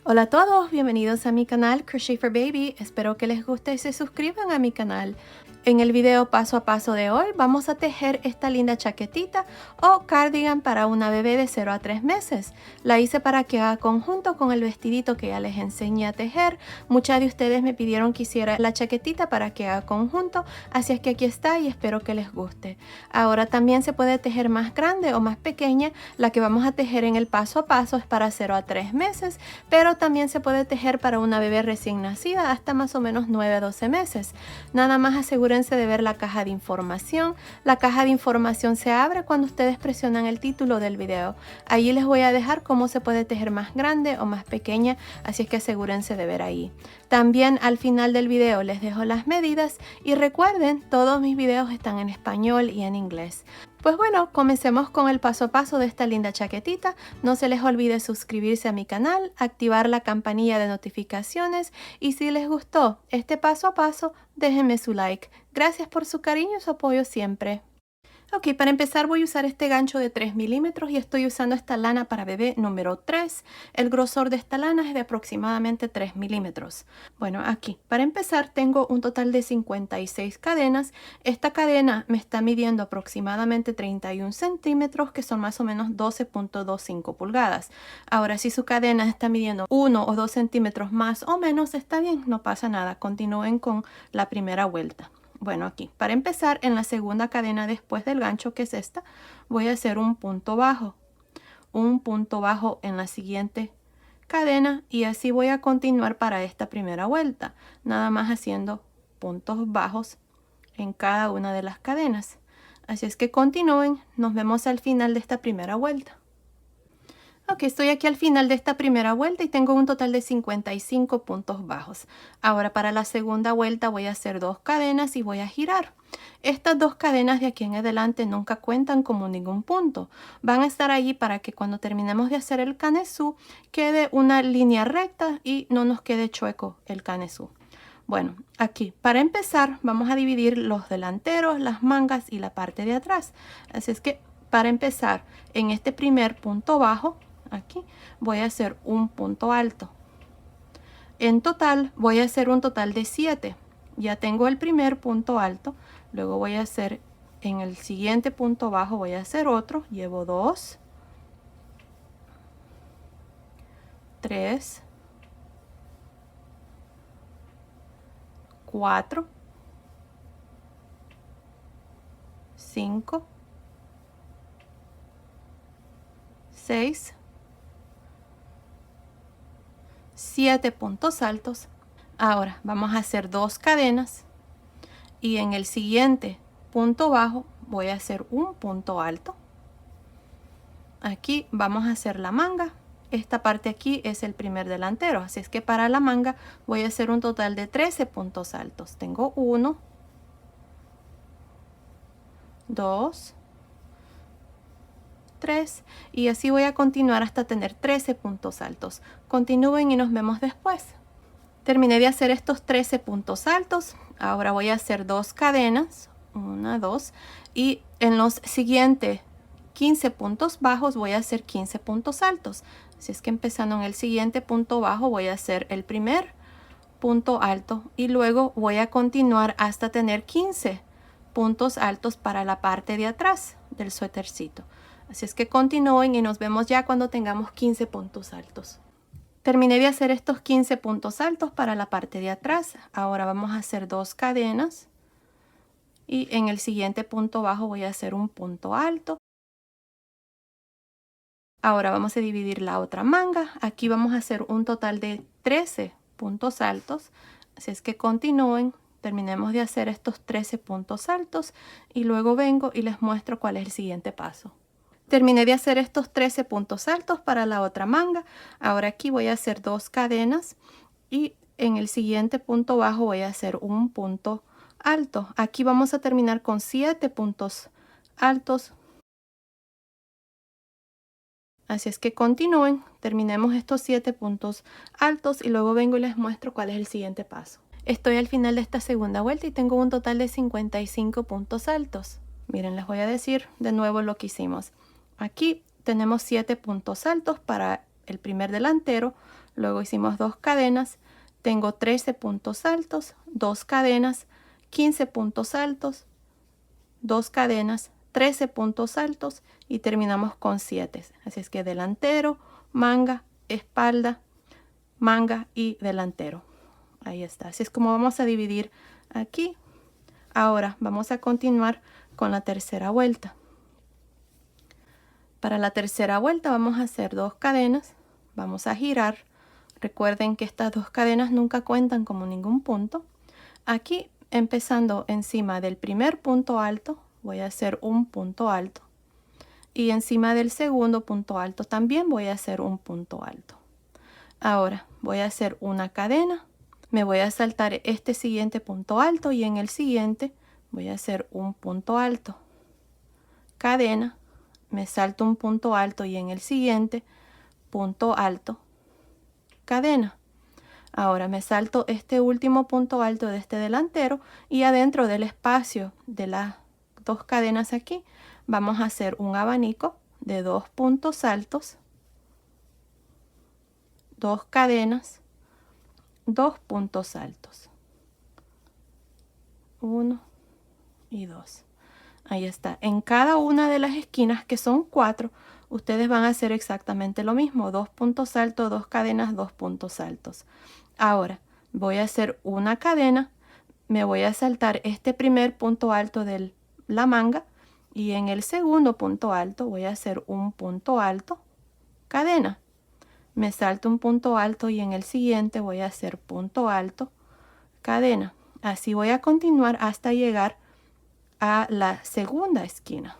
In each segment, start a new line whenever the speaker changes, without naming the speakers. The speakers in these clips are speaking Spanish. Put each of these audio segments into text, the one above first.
Hola a todos, bienvenidos a mi canal Crochet for Baby. Espero que les guste y se suscriban a mi canal. En el video paso a paso de hoy vamos a tejer esta linda chaquetita o cardigan para una bebé de 0 a 3 meses. La hice para que haga conjunto con el vestidito que ya les enseñé a tejer. Muchas de ustedes me pidieron que hiciera la chaquetita para que haga conjunto, así es que aquí está y espero que les guste. Ahora también se puede tejer más grande o más pequeña. La que vamos a tejer en el paso a paso es para 0 a 3 meses, pero también se puede tejer para una bebé recién nacida hasta más o menos 9 a 12 meses. Nada más asegúrense de ver la caja de información. La caja de información se abre cuando ustedes presionan el título del video. Allí les voy a dejar cómo se puede tejer más grande o más pequeña, así es que asegúrense de ver ahí. También al final del video les dejo las medidas y recuerden, todos mis videos están en español y en inglés. Pues bueno, comencemos con el paso a paso de esta linda chaquetita. No se les olvide suscribirse a mi canal, activar la campanilla de notificaciones y si les gustó este paso a paso, déjenme su like. Gracias por su cariño y su apoyo siempre. Ok, para empezar voy a usar este gancho de 3 milímetros y estoy usando esta lana para bebé número 3. El grosor de esta lana es de aproximadamente 3 milímetros. Bueno, aquí, para empezar tengo un total de 56 cadenas. Esta cadena me está midiendo aproximadamente 31 centímetros, que son más o menos 12.25 pulgadas. Ahora, si su cadena está midiendo 1 o 2 centímetros más o menos, está bien, no pasa nada. Continúen con la primera vuelta. Bueno, aquí, para empezar, en la segunda cadena después del gancho, que es esta, voy a hacer un punto bajo en la siguiente cadena y así voy a continuar para esta primera vuelta, nada más haciendo puntos bajos en cada una de las cadenas. Así es que continúen, nos vemos al final de esta primera vuelta. Ok, estoy aquí al final de esta primera vuelta y tengo un total de 55 puntos bajos. Ahora para la segunda vuelta voy a hacer 2 cadenas y voy a girar. Estas 2 cadenas de aquí en adelante nunca cuentan como ningún punto. Van a estar allí para que cuando terminemos de hacer el canesú quede una línea recta y no nos quede chueco el canesú. Bueno, aquí para empezar vamos a dividir los delanteros, las mangas y la parte de atrás. Así es que para empezar en este primer punto bajo, aquí voy a hacer un punto alto. En total voy a hacer un total de 7. Ya tengo el primer punto alto, luego voy a hacer en el siguiente punto bajo, voy a hacer otro, llevo 2, 3, 4, 5, 6, 7 puntos altos. Ahora vamos a hacer 2 cadenas y en el siguiente punto bajo voy a hacer un punto alto. Aquí vamos a hacer la manga. Esta parte aquí es el primer delantero, así es que para la manga voy a hacer un total de 13 puntos altos. Tengo 1, 2, 3 y así voy a continuar hasta tener 13 puntos altos. Continúen y nos vemos después. Terminé de hacer estos 13 puntos altos. Ahora voy a hacer 2 cadenas, 1, 2, y en los siguientes 15 puntos bajos voy a hacer 15 puntos altos. Así es que empezando en el siguiente punto bajo voy a hacer el primer punto alto y luego voy a continuar hasta tener 15 puntos altos para la parte de atrás del suétercito. Así es que continúen y nos vemos ya cuando tengamos 15 puntos altos. Terminé de hacer estos 15 puntos altos para la parte de atrás. Ahora vamos a hacer 2 cadenas y en el siguiente punto bajo voy a hacer un punto alto. Ahora vamos a dividir la otra manga. Aquí vamos a hacer un total de 13 puntos altos. Así es que continúen. Terminemos de hacer estos 13 puntos altos y luego vengo y les muestro cuál es el siguiente paso. Terminé de hacer estos 13 puntos altos para la otra manga. Ahora aquí voy a hacer 2 cadenas y en el siguiente punto bajo voy a hacer un punto alto. Aquí vamos a terminar con 7 puntos altos. Así es que continúen, terminemos estos 7 puntos altos y luego vengo y les muestro cuál es el siguiente paso. Estoy al final de esta segunda vuelta y tengo un total de 55 puntos altos. Miren, les voy a decir de nuevo lo que hicimos. Aquí tenemos 7 puntos altos para el primer delantero, luego hicimos 2 cadenas, tengo 13 puntos altos, 2 cadenas, 15 puntos altos, 2 cadenas, 13 puntos altos y terminamos con 7. Así es que delantero, manga, espalda, manga y delantero. Ahí está. Así es como vamos a dividir aquí. Ahora vamos a continuar con la tercera vuelta. Para la tercera vuelta vamos a hacer 2 cadenas, vamos a girar. Recuerden que estas 2 cadenas nunca cuentan como ningún punto. Aquí, empezando encima del primer punto alto, voy a hacer un punto alto. Y encima del segundo punto alto también voy a hacer un punto alto. Ahora voy a hacer una cadena, me voy a saltar este siguiente punto alto y en el siguiente voy a hacer un punto alto. Cadena, me salto un punto alto y en el siguiente punto alto, cadena. Ahora me salto este último punto alto de este delantero y adentro del espacio de las 2 cadenas aquí vamos a hacer un abanico de 2 puntos altos, 2 cadenas, 2 puntos altos, 1 y 2. Ahí está. En cada una de las esquinas, que son 4, ustedes van a hacer exactamente lo mismo. 2 puntos altos, 2 cadenas, 2 puntos altos. Ahora voy a hacer una cadena, me voy a saltar este primer punto alto de la manga y en el segundo punto alto voy a hacer un punto alto, cadena. Me salto un punto alto y en el siguiente voy a hacer punto alto, cadena. Así voy a continuar hasta llegar a la segunda esquina.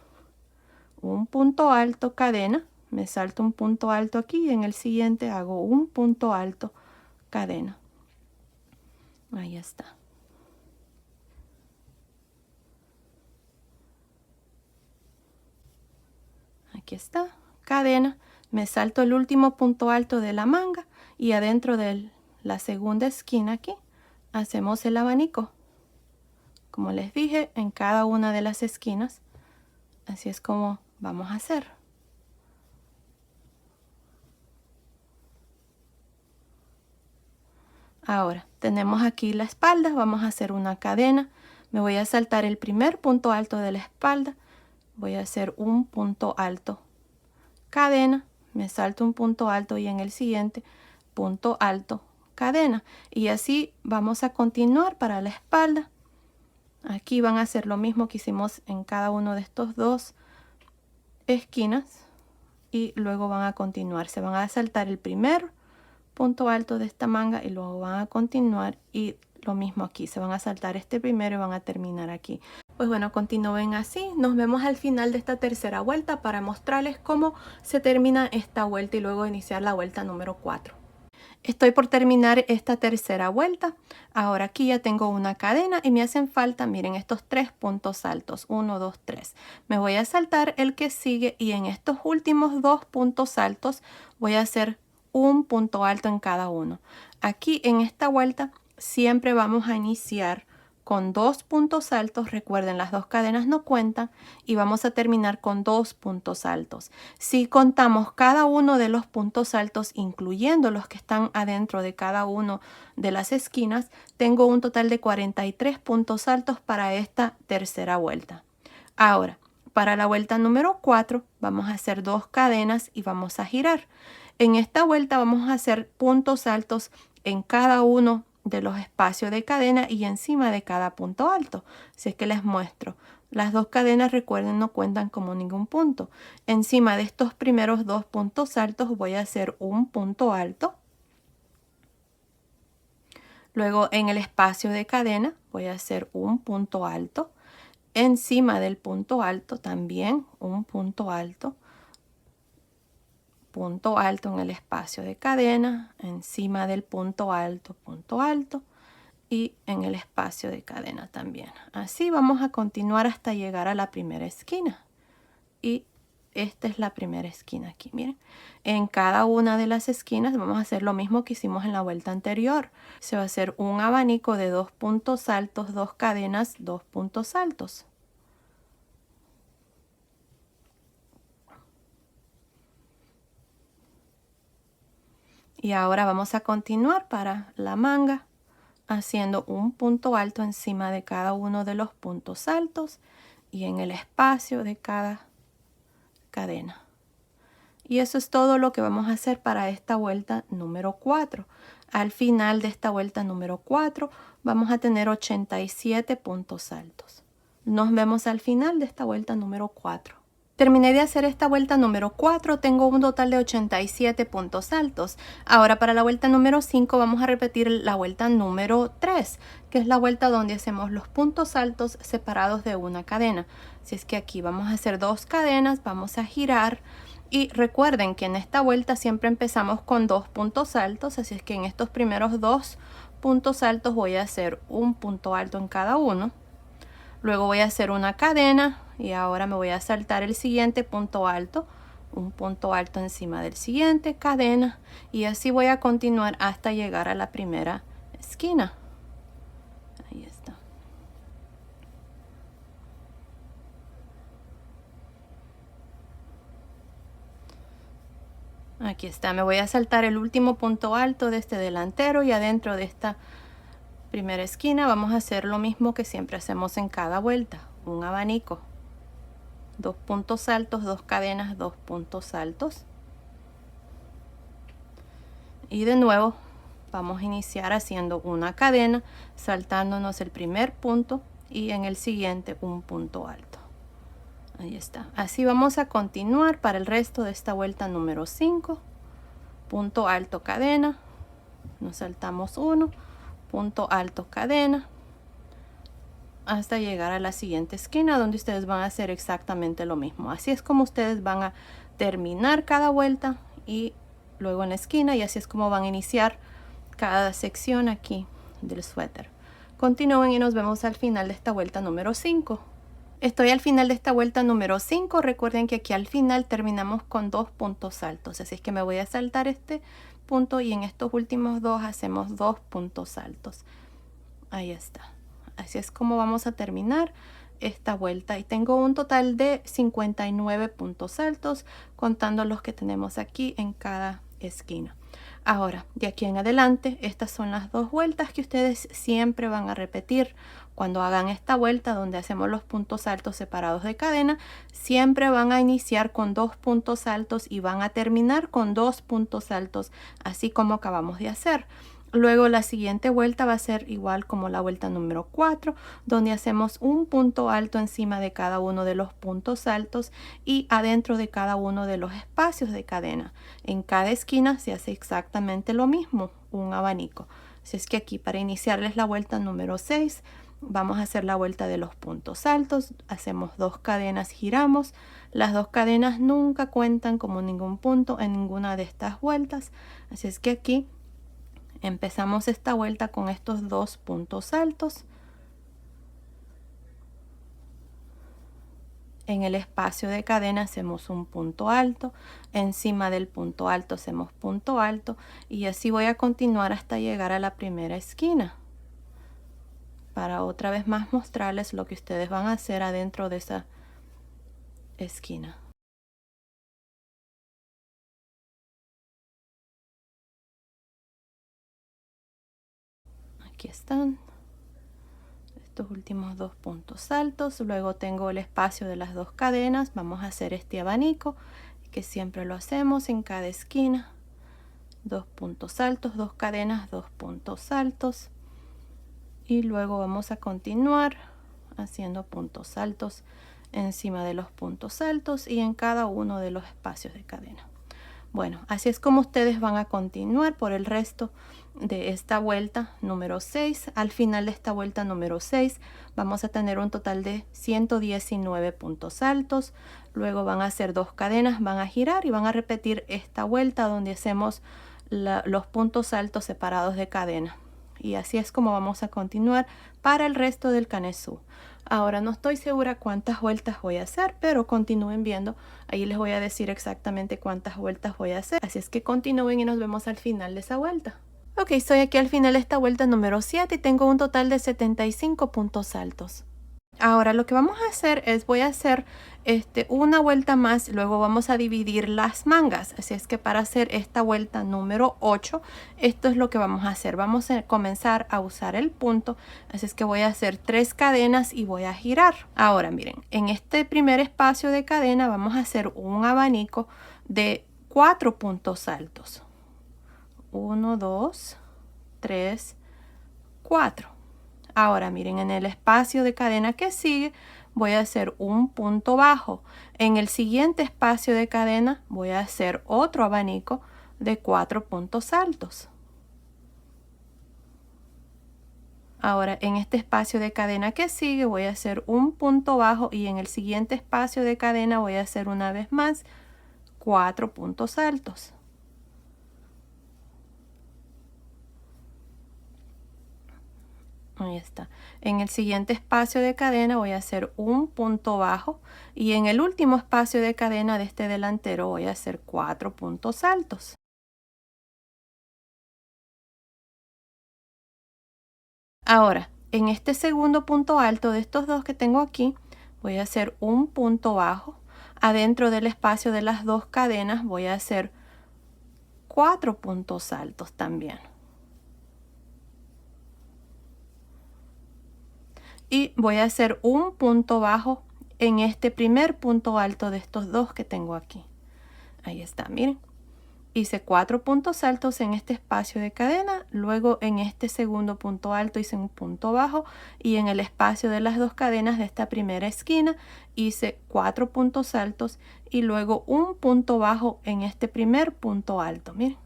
Un punto alto, cadena, me salto un punto alto aquí y en el siguiente hago un punto alto, cadena. Ahí está. Aquí está, cadena, me salto el último punto alto de la manga y adentro de la segunda esquina aquí hacemos el abanico. Como les dije, en cada una de las esquinas, así es como vamos a hacer. Ahora tenemos aquí la espalda, vamos a hacer una cadena, me voy a saltar el primer punto alto de la espalda, voy a hacer un punto alto, cadena, me salto un punto alto y en el siguiente punto alto, cadena, y así vamos a continuar para la espalda. Aquí van a hacer lo mismo que hicimos en cada uno de estos 2 esquinas y luego van a continuar, se van a saltar el primer punto alto de esta manga y luego van a continuar y lo mismo aquí, se van a saltar este primero y van a terminar aquí. Pues bueno, continúen así, nos vemos al final de esta tercera vuelta para mostrarles cómo se termina esta vuelta y luego iniciar la vuelta número 4. Estoy por terminar esta tercera vuelta. Ahora aquí ya tengo una cadena y me hacen falta, miren, estos 3 puntos altos, 1, 2, 3. Me voy a saltar el que sigue y en estos últimos 2 puntos altos voy a hacer un punto alto en cada uno. Aquí en esta vuelta siempre vamos a iniciar con 2 puntos altos, recuerden las 2 cadenas no cuentan, y vamos a terminar con 2 puntos altos. Si contamos cada uno de los puntos altos, incluyendo los que están adentro de cada uno de las esquinas, tengo un total de 43 puntos altos para esta tercera vuelta. Ahora, para la vuelta número 4 vamos a hacer 2 cadenas y vamos a girar. En esta vuelta vamos a hacer puntos altos en cada uno de los espacios de cadena y encima de cada punto alto. Así es que les muestro. Las 2 cadenas, recuerden, no cuentan como ningún punto. Encima de estos primeros 2 puntos altos voy a hacer un punto alto. Luego en el espacio de cadena voy a hacer un punto alto. Encima del punto alto también un punto alto. Punto alto en el espacio de cadena, encima del punto alto y en el espacio de cadena también. Así vamos a continuar hasta llegar a la primera esquina. Y esta es la primera esquina aquí, miren. En cada una de las esquinas vamos a hacer lo mismo que hicimos en la vuelta anterior. Se va a hacer un abanico de 2 puntos altos, 2 cadenas, 2 puntos altos. Y ahora vamos a continuar para la manga haciendo un punto alto encima de cada uno de los puntos altos y en el espacio de cada cadena. Y eso es todo lo que vamos a hacer para esta vuelta número 4. Al final de esta vuelta número 4 vamos a tener 87 puntos altos. Nos vemos al final de esta vuelta número 4. Terminé de hacer esta vuelta número 4, tengo un total de 87 puntos altos. Ahora para la vuelta número 5 vamos a repetir la vuelta número 3, que es la vuelta donde hacemos los puntos altos separados de una cadena. Así es que aquí vamos a hacer 2 cadenas, vamos a girar. Y recuerden que en esta vuelta siempre empezamos con 2 puntos altos, así es que en estos primeros 2 puntos altos voy a hacer un punto alto en cada uno. Luego voy a hacer una cadena y ahora me voy a saltar el siguiente punto alto, un punto alto encima del siguiente, cadena, y así voy a continuar hasta llegar a la primera esquina. Ahí está. Aquí está, me voy a saltar el último punto alto de este delantero y adentro de esta primera esquina vamos a hacer lo mismo que siempre hacemos en cada vuelta, un abanico. 2 puntos altos, 2 cadenas, 2 puntos altos. Y de nuevo vamos a iniciar haciendo una cadena, saltándonos el primer punto y en el siguiente un punto alto. Ahí está. Así vamos a continuar para el resto de esta vuelta número 5. Punto alto, cadena, nos saltamos uno, punto alto, cadena, hasta llegar a la siguiente esquina donde ustedes van a hacer exactamente lo mismo. Así es como ustedes van a terminar cada vuelta y luego en la esquina, y así es como van a iniciar cada sección aquí del suéter. Continúen y nos vemos al final de esta vuelta número 5. Estoy al final de esta vuelta número 5. Recuerden que aquí al final terminamos con 2 puntos altos, así es que me voy a saltar este punto y en estos últimos 2 hacemos 2 puntos altos. Ahí está. Así es como vamos a terminar esta vuelta y tengo un total de 59 puntos altos contando los que tenemos aquí en cada esquina. Ahora, de aquí en adelante, estas son las 2 vueltas que ustedes siempre van a repetir. Cuando hagan esta vuelta donde hacemos los puntos altos separados de cadena, siempre van a iniciar con 2 puntos altos y van a terminar con 2 puntos altos, así como acabamos de hacer. Luego la siguiente vuelta va a ser igual como la vuelta número 4, donde hacemos un punto alto encima de cada uno de los puntos altos y adentro de cada uno de los espacios de cadena. En cada esquina se hace exactamente lo mismo, un abanico. Así es que aquí para iniciarles la vuelta número 6, vamos a hacer la vuelta de los puntos altos, hacemos 2 cadenas, giramos. Las 2 cadenas nunca cuentan como ningún punto en ninguna de estas vueltas, así es que aquí empezamos esta vuelta con estos 2 puntos altos. En el espacio de cadena hacemos un punto alto, encima del punto alto hacemos punto alto y así voy a continuar hasta llegar a la primera esquina. Para otra vez más mostrarles lo que ustedes van a hacer adentro de esa esquina. Aquí están estos últimos 2 puntos altos. Luego tengo el espacio de las 2 cadenas. Vamos a hacer este abanico que siempre lo hacemos en cada esquina. 2 puntos altos, 2 cadenas, 2 puntos altos. Y luego vamos a continuar haciendo puntos altos encima de los puntos altos y en cada uno de los espacios de cadena. Bueno, así es como ustedes van a continuar por el resto de esta vuelta número 6. Al final de esta vuelta número 6 vamos a tener un total de 119 puntos altos. Luego van a hacer 2 cadenas, van a girar y van a repetir esta vuelta donde hacemos los puntos altos separados de cadena. Y así es como vamos a continuar para el resto del canesú. Ahora no estoy segura cuántas vueltas voy a hacer, pero continúen viendo. Ahí les voy a decir exactamente cuántas vueltas voy a hacer. Así es que continúen y nos vemos al final de esa vuelta. Ok, estoy aquí al final de esta vuelta número 7 y tengo un total de 75 puntos altos. Ahora lo que vamos a hacer es, voy a hacer una vuelta más, luego vamos a dividir las mangas. Así es que para hacer esta vuelta número 8, esto es lo que vamos a hacer. Vamos a comenzar a usar el punto. Así es que voy a hacer 3 cadenas y voy a girar. Ahora miren, en este primer espacio de cadena vamos a hacer un abanico de 4 puntos altos. 1, 2, 3, 4. Ahora miren, en el espacio de cadena que sigue voy a hacer un punto bajo. En el siguiente espacio de cadena voy a hacer otro abanico de 4 puntos altos. Ahora en este espacio de cadena que sigue voy a hacer un punto bajo y en el siguiente espacio de cadena voy a hacer una vez más 4 puntos altos. Ahí está. En el siguiente espacio de cadena voy a hacer un punto bajo y en el último espacio de cadena de este delantero voy a hacer 4 puntos altos. Ahora, en este segundo punto alto de estos dos que tengo aquí, voy a hacer un punto bajo. Adentro del espacio de las dos cadenas voy a hacer 4 puntos altos también. Y voy a hacer un punto bajo en este primer punto alto de estos dos que tengo aquí. Ahí está, miren. Hice 4 puntos altos en este espacio de cadena, luego en este segundo punto alto hice un punto bajo y en el espacio de las dos cadenas de esta primera esquina hice 4 puntos altos y luego un punto bajo en este primer punto alto. Miren.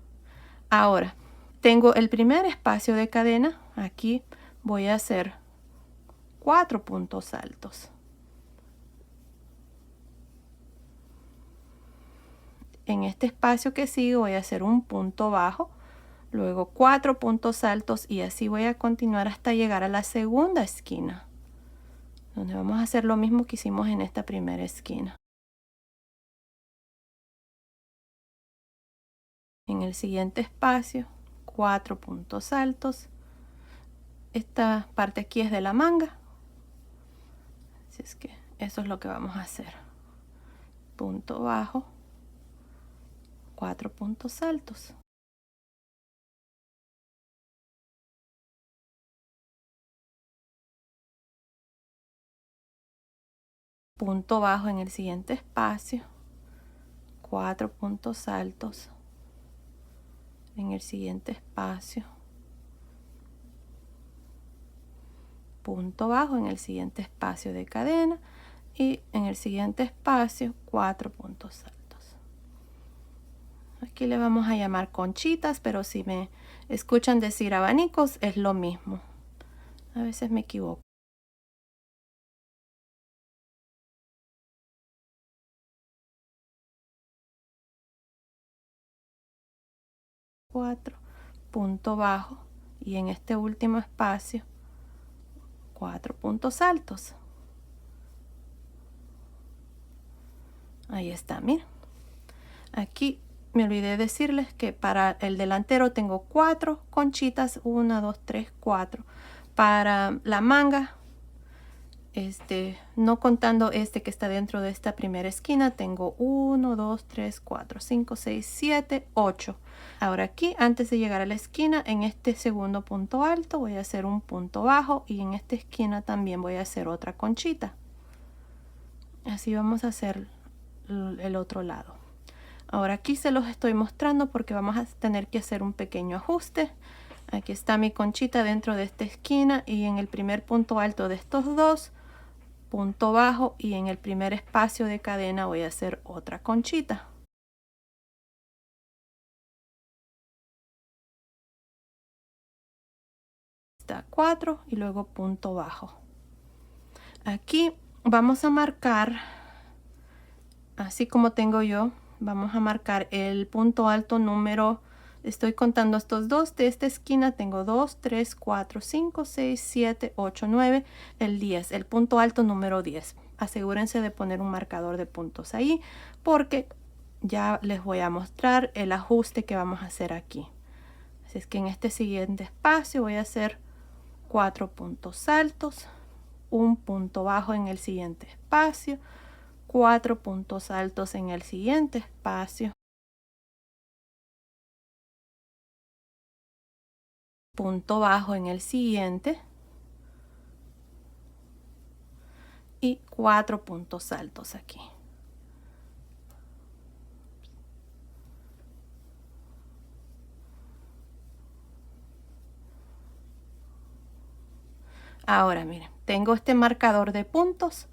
Ahora, tengo el primer espacio de cadena, aquí voy a hacer 4 puntos altos. En este espacio que sigue voy a hacer un punto bajo, luego 4 puntos altos y así voy a continuar hasta llegar a la segunda esquina, donde vamos a hacer lo mismo que hicimos en esta primera esquina. En el siguiente espacio, 4 puntos altos. Esta parte aquí es de la manga, así es que eso es lo que vamos a hacer. Punto bajo, 4 puntos altos. Punto bajo en el siguiente espacio, 4 puntos altos. En el siguiente espacio, punto bajo en el siguiente espacio de cadena y en el siguiente espacio 4 puntos altos. Aquí le vamos a llamar conchitas, pero si me escuchan decir abanicos es lo mismo. A veces me equivoco. 4, punto bajo y en este último espacio 4 puntos altos. Ahí está, miren. Aquí me olvidé decirles que para el delantero tengo 4 conchitas, 1, 2, 3, 4. Para la manga, no contando este que está dentro de esta primera esquina, tengo 1, 2, 3, 4, 5, 6, 7, 8. Ahora aquí, antes de llegar a la esquina, en este segundo punto alto voy a hacer un punto bajo y en esta esquina también voy a hacer otra conchita. Así vamos a hacer el otro lado. Ahora aquí se los estoy mostrando porque vamos a tener que hacer un pequeño ajuste. Aquí está mi conchita dentro de esta esquina y en el primer punto alto de estos dos, punto bajo y en el primer espacio de cadena voy a hacer otra conchita. Está 4 y luego punto bajo. Aquí vamos a marcar, así como tengo yo, vamos a marcar el punto alto número, estoy contando estos dos de esta esquina, tengo 2, 3, 4, 5, 6, 7, 8, 9, el 10, el punto alto número 10. Asegúrense de poner un marcador de puntos ahí porque ya les voy a mostrar el ajuste que vamos a hacer aquí. Así es que en este siguiente espacio voy a hacer 4 puntos altos. un punto bajo en el siguiente espacio, 4 puntos altos en el siguiente espacio, punto bajo en el siguiente y 4 puntos altos aquí. Ahora miren, tengo este marcador de puntos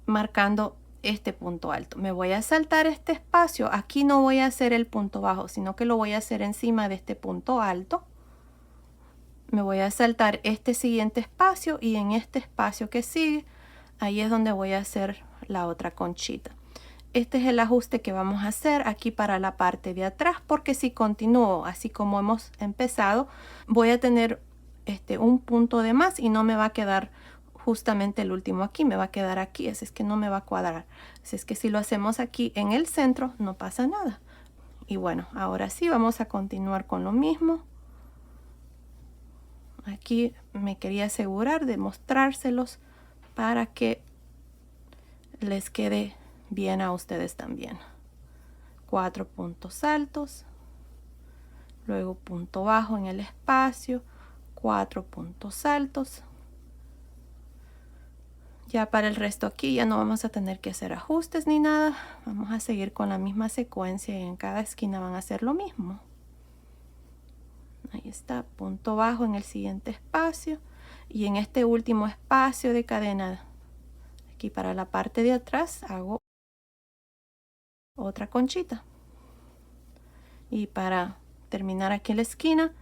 marcando este punto alto. Me voy a saltar este espacio. Aquí no voy a hacer el punto bajo, sino que lo voy a hacer encima de este punto alto. Me voy a saltar este siguiente espacio y en este espacio que sigue, ahí es donde voy a hacer la otra conchita. Este es el ajuste que vamos a hacer aquí para la parte de atrás, porque si continúo así como hemos empezado, voy a tener un punto de más y no me va a quedar justamente el último aquí, me va a quedar aquí, así es que no me va a cuadrar. Así es que si lo hacemos aquí en el centro, no pasa nada. Y bueno, ahora sí vamos a continuar con lo mismo. Aquí me quería asegurar de mostrárselos para que les quede bien a ustedes también. 4 puntos altos, luego punto bajo en el espacio, 4 puntos altos. Ya para el resto aquí ya no vamos a tener que hacer ajustes ni nada. Vamos a seguir con la misma secuencia y en cada esquina van a hacer lo mismo. Ahí está, punto bajo en el siguiente espacio y en este último espacio de cadena aquí para la parte de atrás hago otra conchita. Y para terminar aquí en la esquina,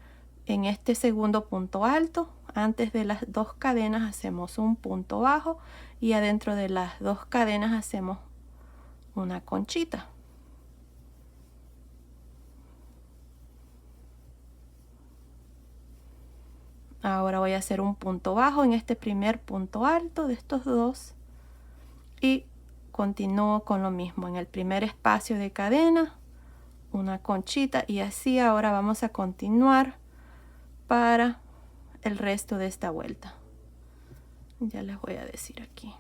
en este segundo punto alto, antes de las 2 cadenas hacemos un punto bajo y adentro de las 2 cadenas hacemos una conchita. Ahora voy a hacer un punto bajo en este primer punto alto de estos dos y continúo con lo mismo en el primer espacio de cadena, una conchita, y así ahora vamos a continuar para el resto de esta vuelta. Ya les voy a decir aquí.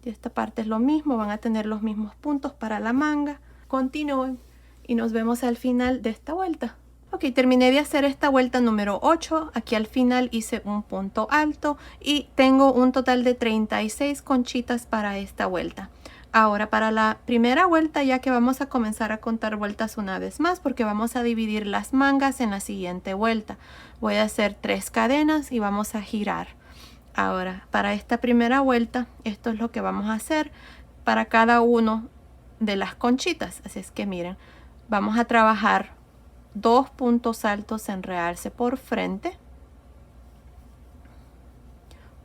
Y esta parte es lo mismo, van a tener los mismos puntos para la manga. Continúen y nos vemos al final de esta vuelta. Ok, terminé de hacer esta vuelta número 8. Aquí al final hice un punto alto y tengo un total de 36 conchitas para esta vuelta. Ahora para la primera vuelta, ya que vamos a comenzar a contar vueltas una vez más, porque vamos a dividir las mangas en la siguiente vuelta. Voy a hacer 3 cadenas y vamos a girar. Ahora para esta primera vuelta, esto es lo que vamos a hacer para cada uno de las conchitas. Así es que miren, vamos a trabajar 2 puntos altos en realce por frente,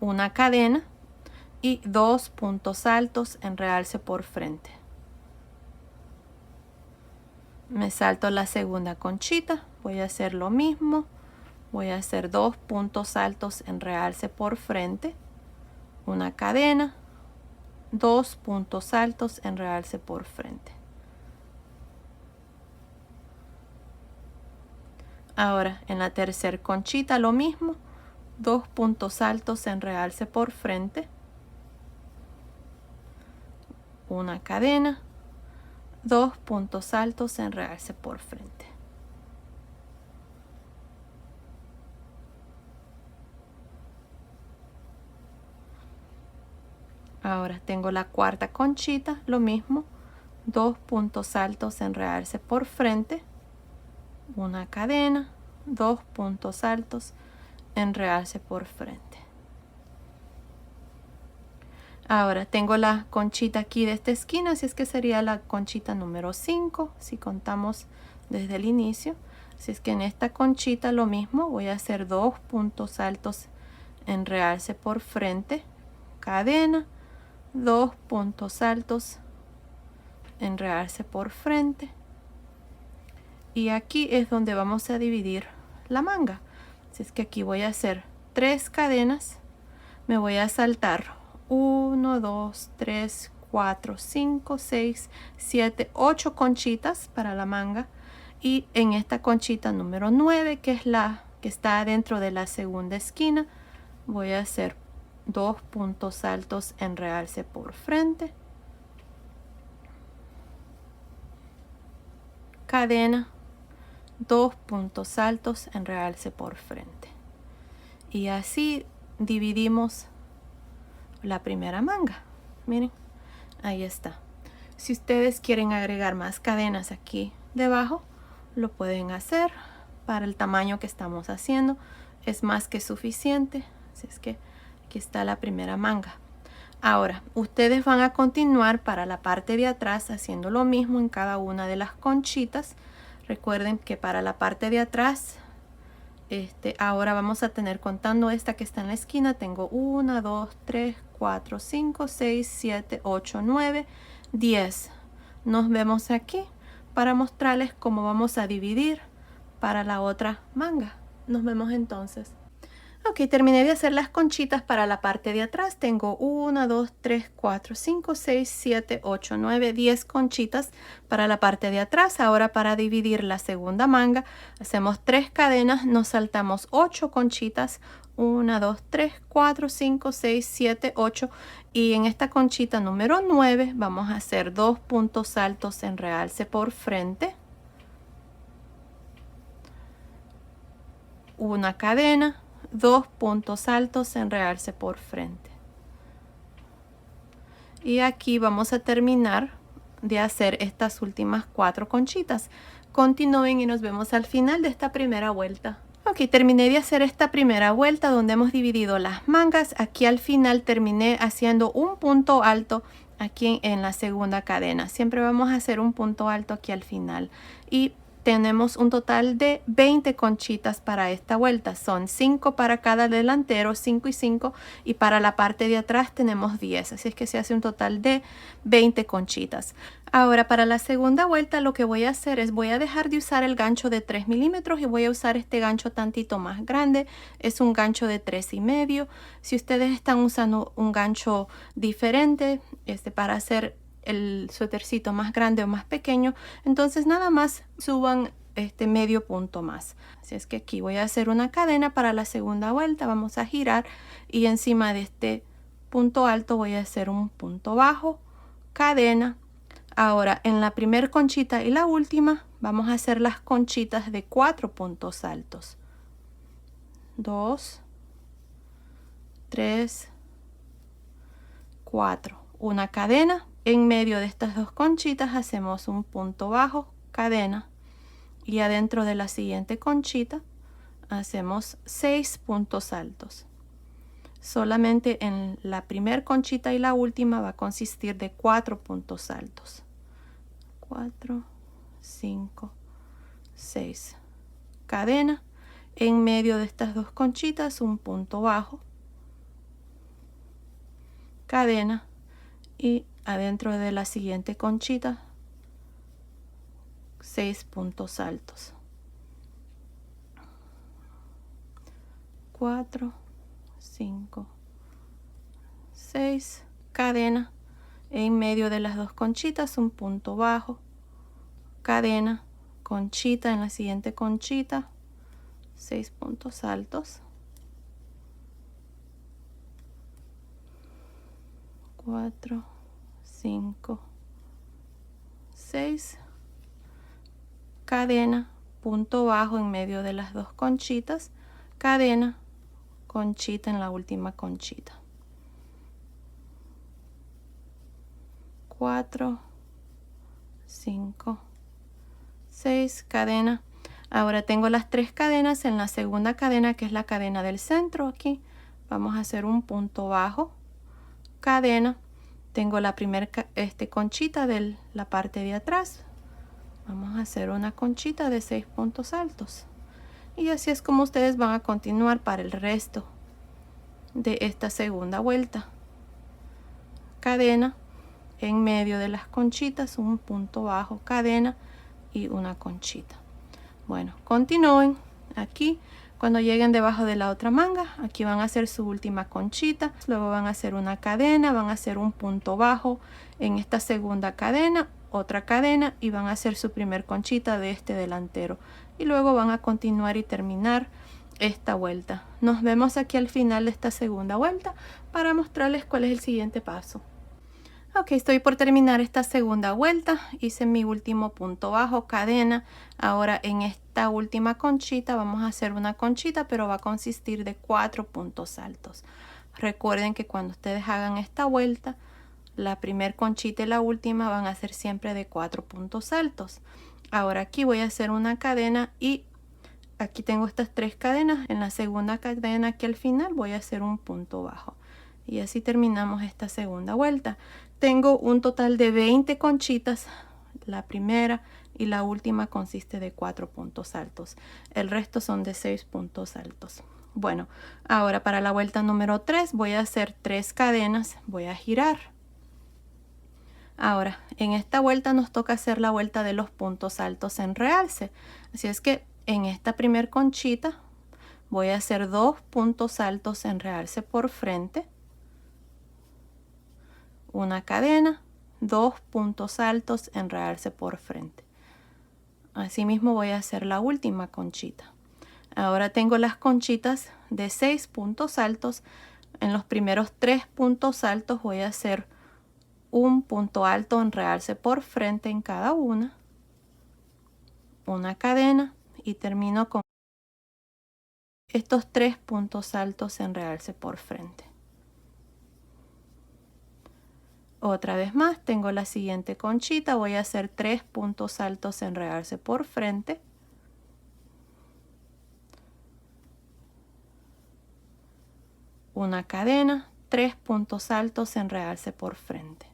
una cadena y 2 puntos altos en realce por frente. Me salto la segunda conchita, voy a hacer lo mismo, voy a hacer 2 puntos altos en realce por frente, una cadena, 2 puntos altos en realce por frente. Ahora en la tercera conchita lo mismo, 2 puntos altos en realce por frente, una cadena, 2 puntos altos en realce por frente. Ahora tengo la cuarta conchita, lo mismo, 2 puntos altos en realce por frente, una cadena, 2 puntos altos en realce por frente. Ahora tengo la conchita aquí de esta esquina, así es que sería la conchita número 5 si contamos desde el inicio. Así es que en esta conchita lo mismo, voy a hacer 2 puntos altos en realce por frente, cadena, 2 puntos altos en realce por frente, y aquí es donde vamos a dividir la manga. Así es que aquí voy a hacer 3 cadenas, me voy a saltar 1, 2, 3, 4, 5, 6, 7, 8 conchitas para la manga, y en esta conchita número 9, que es la que está dentro de la segunda esquina, voy a hacer 2 puntos altos en realce por frente, cadena, 2 puntos altos en realce por frente. Y así dividimos la primera manga. Miren, ahí está. Si ustedes quieren agregar más cadenas aquí debajo, lo pueden hacer. Para el tamaño que estamos haciendo es más que suficiente. Así es que aquí está la primera manga. Ahora, ustedes van a continuar para la parte de atrás haciendo lo mismo en cada una de las conchitas. Recuerden que para la parte de atrás, ahora vamos a tener, contando esta que está en la esquina, tengo 1, 2, 3, 4, 5, 6, 7, 8, 9, 10. Nos vemos aquí para mostrarles cómo vamos a dividir para la otra manga. Nos vemos entonces. Ok, terminé de hacer las conchitas para la parte de atrás. Tengo 1, 2, 3, 4, 5, 6, 7, 8, 9, 10 conchitas para la parte de atrás. Ahora para dividir la segunda manga, hacemos 3 cadenas, nos saltamos 8 conchitas. 1, 2, 3, 4, 5, 6, 7, 8. Y en esta conchita número 9 vamos a hacer 2 puntos altos en realce por frente. Una cadena. 2 puntos altos en realce por frente. Y aquí vamos a terminar de hacer estas últimas 4 conchitas. Continúen y nos vemos al final de esta primera vuelta. Ok, terminé de hacer esta primera vuelta donde hemos dividido las mangas. Aquí al final terminé haciendo un punto alto aquí en la segunda cadena. Siempre vamos a hacer un punto alto aquí al final. Y tenemos un total de 20 conchitas para esta vuelta. Son 5 para cada delantero, 5 y 5. Y para la parte de atrás tenemos 10. Así es que se hace un total de 20 conchitas. Ahora para la segunda vuelta lo que voy a hacer es voy a dejar de usar el gancho de 3 milímetros y voy a usar este gancho tantito más grande. Es un gancho de 3,5. Si ustedes están usando un gancho diferente para hacer el suétercito más grande o más pequeño, entonces nada más suban medio punto más. Así es que aquí voy a hacer una cadena para la segunda vuelta. Vamos a girar y encima de este punto alto voy a hacer un punto bajo, cadena. Ahora en la primer conchita y la última vamos a hacer las conchitas de 4 puntos altos. 2, 3, 4. Una cadena. En medio de estas dos conchitas hacemos un punto bajo, cadena, y adentro de la siguiente conchita hacemos 6 puntos altos. Solamente en la primer conchita y la última va a consistir de 4 puntos altos. 4, 5, 6. Cadena. En medio de estas dos conchitas un punto bajo, cadena, y adentro de la siguiente conchita 6 puntos altos. 4, 5, 6. Cadena. En medio de las dos conchitas un punto bajo, cadena, conchita en la siguiente conchita, 6 puntos altos. 4, 5, 6. Cadena, punto bajo en medio de las dos conchitas, cadena, conchita en la última conchita. 4, 5, 6. Cadena. Ahora tengo las 3 cadenas. En la segunda cadena, que es la cadena del centro, aquí vamos a hacer un punto bajo, cadena. Tengo la primera conchita de la parte de atrás. Vamos a hacer una conchita de 6 puntos altos. Y así es como ustedes van a continuar para el resto de esta segunda vuelta. Cadena. En medio de las conchitas un punto bajo, cadena y una conchita. Bueno, continúen aquí. Cuando lleguen debajo de la otra manga, aquí van a hacer su última conchita. Luego van a hacer una cadena, van a hacer un punto bajo en esta segunda cadena, otra cadena, y van a hacer su primer conchita de este delantero. Y luego van a continuar y terminar esta vuelta. Nos vemos aquí al final de esta segunda vuelta para mostrarles cuál es el siguiente paso. Ok, estoy por terminar esta segunda vuelta. Hice mi último punto bajo, cadena. Ahora en esta última conchita vamos a hacer una conchita, pero va a consistir de 4 puntos altos. Recuerden que cuando ustedes hagan esta vuelta, la primer conchita y la última van a ser siempre de 4 puntos altos. Ahora aquí voy a hacer una cadena y aquí tengo estas 3 cadenas. En la segunda cadena aquí al final voy a hacer un punto bajo. Y así terminamos esta segunda vuelta. Tengo un total de 20 conchitas. La primera y la última consiste de 4 puntos altos. El resto son de 6 puntos altos. Bueno, ahora para la vuelta número 3 voy a hacer 3 cadenas. Voy a girar. Ahora, en esta vuelta nos toca hacer la vuelta de los puntos altos en realce. Así es que en esta primer conchita voy a hacer 2 puntos altos en realce por frente. Una cadena, 2 puntos altos en realce por frente. Asimismo voy a hacer la última conchita. Ahora tengo las conchitas de 6 puntos altos. En los primeros 3 puntos altos voy a hacer un punto alto en realce por frente en cada una cadena y termino con estos 3 puntos altos en realce por frente. Otra vez más tengo la siguiente conchita, voy a hacer 3 puntos altos en realce por frente, una cadena, 3 puntos altos en realce por frente.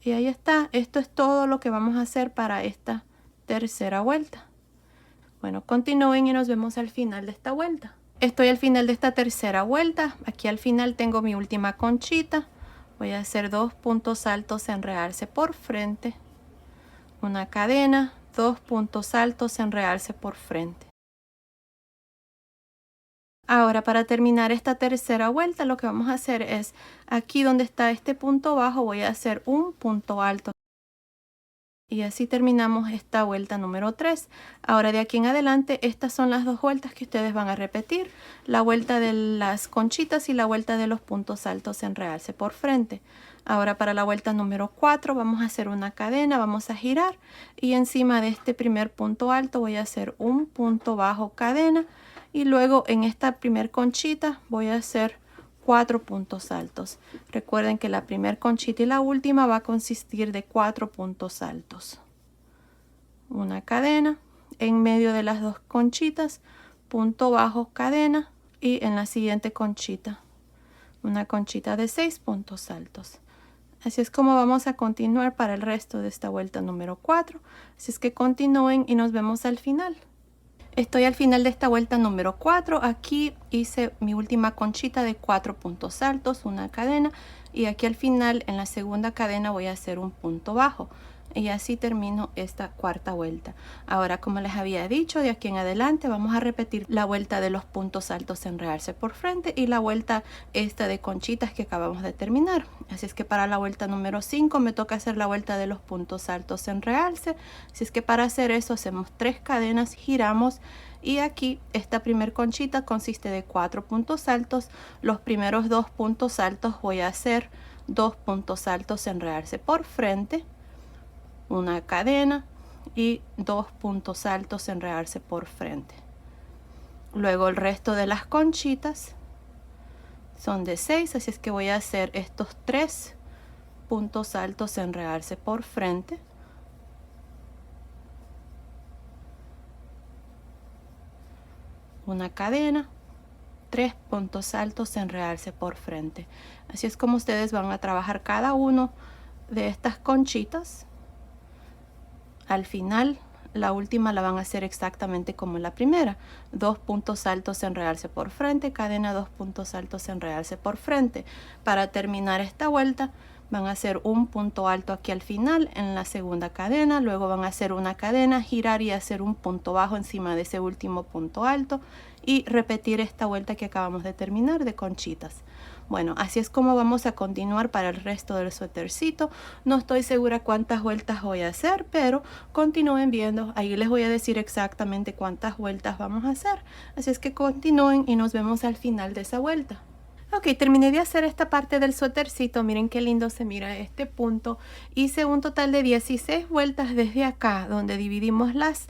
Y ahí está, esto es todo lo que vamos a hacer para esta tercera vuelta. Bueno, continúen y nos vemos al final de esta vuelta. Estoy al final de esta tercera vuelta. Aquí al final tengo mi última conchita. Voy a hacer 2 puntos altos en realce por frente, una cadena, 2 puntos altos en realce por frente. Ahora para terminar esta tercera vuelta lo que vamos a hacer es aquí donde está este punto bajo voy a hacer un punto alto. Y así terminamos esta vuelta número 3. Ahora de aquí en adelante estas son las 2 vueltas que ustedes van a repetir. La vuelta de las conchitas y la vuelta de los puntos altos en realce por frente. Ahora para la vuelta número 4 vamos a hacer una cadena, vamos a girar. Y encima de este primer punto alto voy a hacer un punto bajo cadena. Y luego en esta primer conchita voy a hacer 4 puntos altos. Recuerden que la primer conchita y la última va a consistir de 4 puntos altos. Una cadena, en medio de las 2 conchitas, punto bajo, cadena y en la siguiente conchita, una conchita de 6 puntos altos. Así es como vamos a continuar para el resto de esta vuelta número 4. Así es que continúen y nos vemos al final. Estoy al final de esta vuelta número 4. Aquí hice mi última conchita de 4 puntos altos, una cadena. Y aquí al final, en la segunda cadena, voy a hacer un punto bajo. Y así termino esta cuarta vuelta. Ahora, como les había dicho, de aquí en adelante vamos a repetir la vuelta de los puntos altos en realce por frente y la vuelta esta de conchitas que acabamos de terminar. Así es que para la vuelta número 5 me toca hacer la vuelta de los puntos altos en realce. Así es que para hacer eso hacemos 3 cadenas, giramos y aquí esta primer conchita consiste de 4 puntos altos. Los primeros 2 puntos altos voy a hacer 2 puntos altos en realce por frente, una cadena y 2 puntos altos en realce por frente. Luego el resto de las conchitas son de 6, así es que voy a hacer estos 3 puntos altos en realce por frente, una cadena, 3 puntos altos en realce por frente. Así es como ustedes van a trabajar cada uno de estas conchitas. Al final, la última la van a hacer exactamente como la primera. 2 puntos altos en realce por frente, cadena, 2 puntos altos en realce por frente. Para terminar esta vuelta, van a hacer un punto alto aquí al final en la segunda cadena, luego van a hacer una cadena, girar y hacer un punto bajo encima de ese último punto alto y repetir esta vuelta que acabamos de terminar de conchitas. Bueno, así es como vamos a continuar para el resto del suétercito. No estoy segura cuántas vueltas voy a hacer, pero continúen viendo. Ahí les voy a decir exactamente cuántas vueltas vamos a hacer. Así es que continúen y nos vemos al final de esa vuelta. Ok, terminé de hacer esta parte del suétercito. Miren qué lindo se mira este punto. Hice un total de 16 vueltas desde acá, donde dividimos las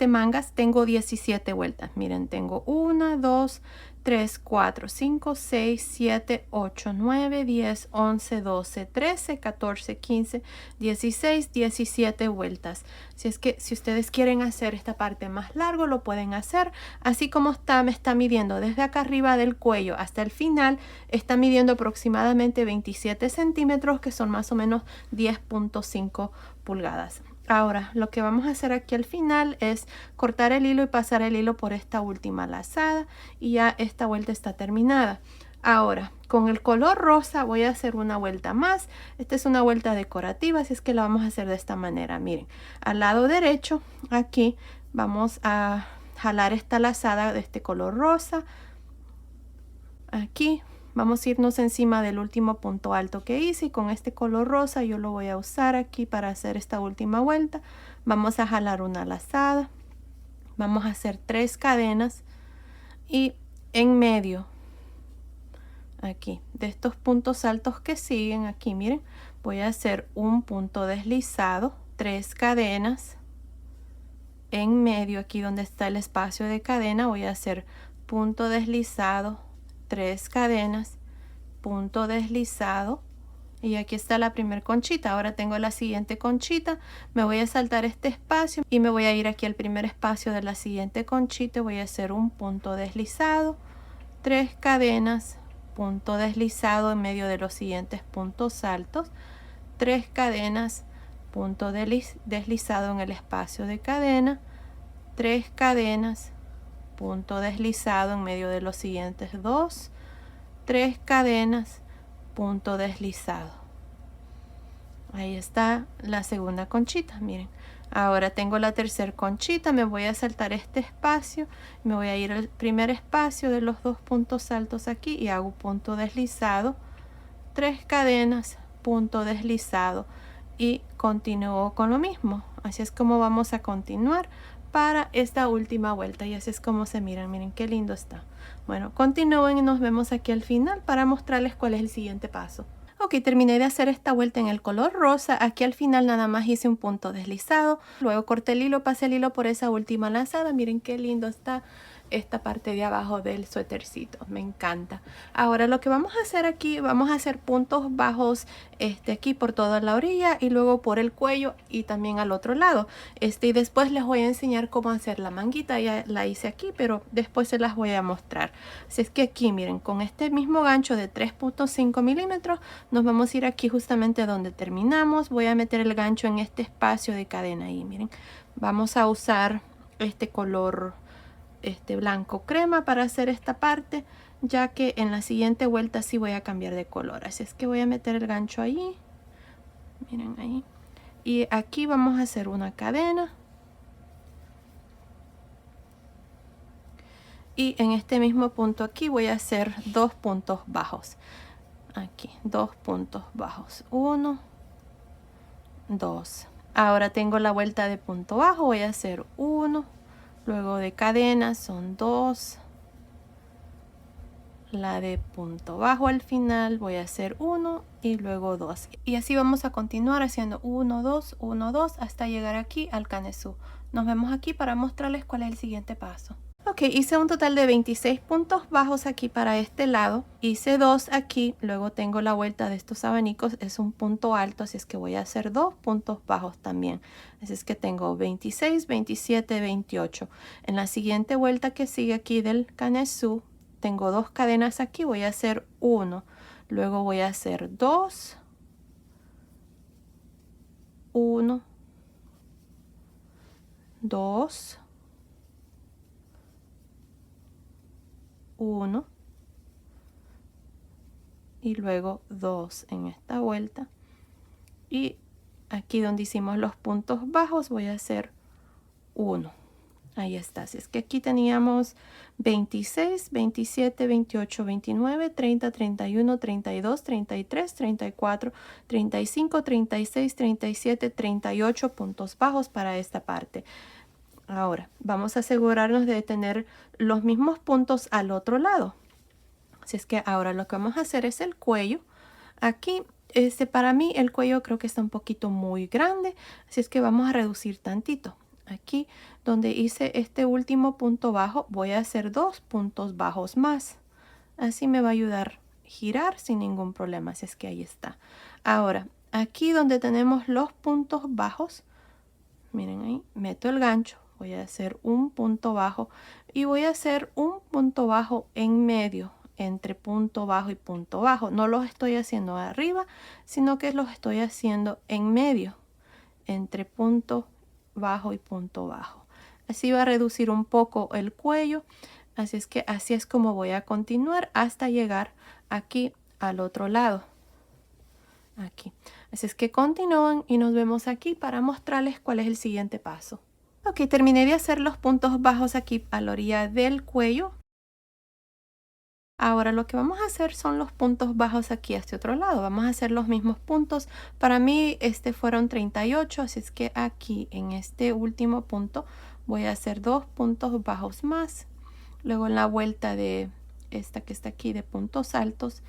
mangas. Tengo 17 vueltas. Miren, tengo 1, 2, 3, 4, 5, 6, 7, 8, 9, 10, 11, 12, 13, 14, 15, 16, 17 vueltas. Si es que si ustedes quieren hacer esta parte más largo, lo pueden hacer. Así como está, me está midiendo desde acá arriba del cuello hasta el final, está midiendo aproximadamente 27 centímetros, que son más o menos 10.5 pulgadas. Ahora, lo que vamos a hacer aquí al final es cortar el hilo y pasar el hilo por esta última lazada y ya esta vuelta está terminada. Ahora, con el color rosa voy a hacer una vuelta más. Esta es una vuelta decorativa, así es que la vamos a hacer de esta manera. Miren, al lado derecho, aquí vamos a jalar esta lazada de este color rosa. Aquí vamos a irnos encima del último punto alto que hice y con este color rosa yo lo voy a usar aquí para hacer esta última vuelta. Vamos a jalar una lazada, vamos a hacer 3 cadenas y en medio aquí de estos puntos altos que siguen aquí, miren, voy a hacer un punto deslizado, 3 cadenas. En medio aquí donde está el espacio de cadena voy a hacer punto deslizado, 3 cadenas, punto deslizado y aquí está la primer conchita. Ahora tengo la siguiente conchita, me voy a saltar este espacio y me voy a ir aquí al primer espacio de la siguiente conchita. Voy a hacer un punto deslizado, 3 cadenas, punto deslizado en medio de los siguientes puntos altos, 3 cadenas, punto deslizado en el espacio de cadena, 3 cadenas, punto deslizado en medio de los siguientes 2, 3 cadenas, punto deslizado. Ahí está la segunda conchita, miren. Ahora tengo la tercera conchita, me voy a saltar este espacio, me voy a ir al primer espacio de los 2 puntos altos aquí y hago punto deslizado, 3 cadenas, punto deslizado y continúo con lo mismo. Así es como vamos a continuar para esta última vuelta y así es como se miran. Miren qué lindo está. Bueno, continúen y nos vemos aquí al final para mostrarles cuál es el siguiente paso. Ok, terminé de hacer esta vuelta en el color rosa. Aquí al final nada más hice un punto deslizado. Luego corté el hilo, pasé el hilo por esa última lazada. Miren qué lindo está esta parte de abajo del suétercito. Me encanta. Ahora lo que vamos a hacer aquí, vamos a hacer puntos bajos aquí por toda la orilla y luego por el cuello y también al otro lado. Y después les voy a enseñar cómo hacer la manguita. Ya la hice aquí, pero después se las voy a mostrar. Así es que aquí miren, con este mismo gancho de 3.5 milímetros nos vamos a ir aquí justamente donde terminamos. Voy a meter el gancho en este espacio de cadena ahí, miren. Vamos a usar este color blanco crema para hacer esta parte, ya que en la siguiente vuelta sí voy a cambiar de color. Así es que voy a meter el gancho ahí, miren ahí, y aquí vamos a hacer una cadena y en este mismo punto aquí voy a hacer 2 puntos bajos. Aquí 2 puntos bajos, 1, 2. Ahora tengo la vuelta de punto bajo, voy a hacer 1, luego de cadena son 2, la de punto bajo al final voy a hacer 1 y luego 2 y así vamos a continuar haciendo 1, 2, 1, 2 hasta llegar aquí al canesú. Nos vemos aquí para mostrarles cuál es el siguiente paso. Ok, hice un total de 26 puntos bajos aquí para este lado, hice 2 aquí, luego tengo la vuelta de estos abanicos, es un punto alto, así es que voy a hacer 2 puntos bajos también. Así es que tengo 26, 27, 28. En la siguiente vuelta que sigue aquí del canesú, tengo 2 cadenas aquí, voy a hacer 1, luego voy a hacer 2, 1, 2, 1 y luego 2 en esta vuelta. Y aquí donde hicimos los puntos bajos voy a hacer 1. Ahí está. Así es que aquí teníamos 26, 27, 28, 29, 30, 31, 32, 33, 34, 35, 36, 37, 38 puntos bajos para esta parte. Ahora vamos a asegurarnos de tener los mismos puntos al otro lado. Así es que ahora lo que vamos a hacer es el cuello. Aquí, para mí el cuello creo que está un poquito muy grande, así es que vamos a reducir tantito. Aquí donde hice este último punto bajo voy a hacer 2 puntos bajos más. Así me va a ayudar a girar sin ningún problema, así es que ahí está. Ahora, aquí donde tenemos los puntos bajos, miren ahí, meto el gancho, voy a hacer un punto bajo y voy a hacer un punto bajo en medio entre punto bajo y punto bajo. No los estoy haciendo arriba, sino que los estoy haciendo en medio entre punto bajo y punto bajo. Así va a reducir un poco el cuello, así es que así es como voy a continuar hasta llegar aquí al otro lado. Aquí. Así es que continúen y nos vemos aquí para mostrarles cuál es el siguiente paso. Ok, terminé de hacer los puntos bajos aquí a la orilla del cuello. Ahora lo que vamos a hacer son los puntos bajos aquí a este otro lado. Vamos a hacer los mismos puntos. Para mí fueron 38, así es que aquí en este último punto voy a hacer 2 puntos bajos más. Luego en la vuelta de esta que está aquí de puntos altos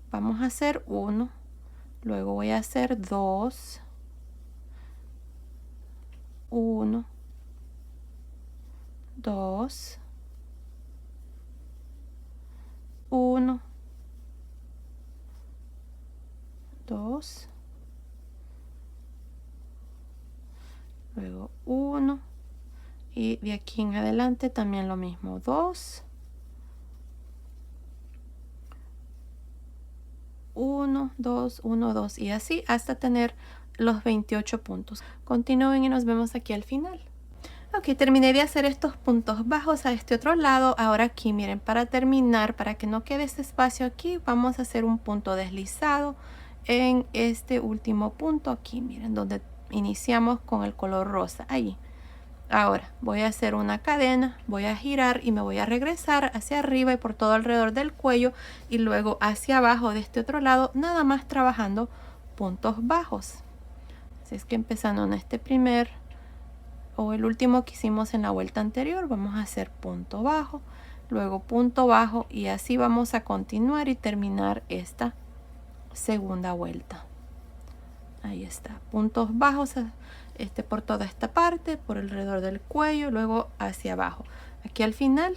vamos a hacer 1. Luego voy a hacer 2, 1, 2, 1, 2, luego 1 y de aquí en adelante también lo mismo, 2, 1, 2, 1, 2 y así hasta tener los 28 puntos. Continúen y nos vemos aquí al final. Ok, terminé de hacer estos puntos bajos a este otro lado. Ahora aquí, miren, para terminar, para que no quede este espacio aquí, vamos a hacer un punto deslizado en este último punto aquí, miren, donde iniciamos con el color rosa, ahí. Ahora voy a hacer una cadena, voy a girar y me voy a regresar hacia arriba y por todo alrededor del cuello y luego hacia abajo de este otro lado, nada más trabajando puntos bajos. Así es que empezando en este primer o el último que hicimos en la vuelta anterior, vamos a hacer punto bajo, luego punto bajo y así vamos a continuar y terminar esta segunda vuelta. Ahí está, puntos bajos por toda esta parte, por alrededor del cuello, luego hacia abajo. Aquí al final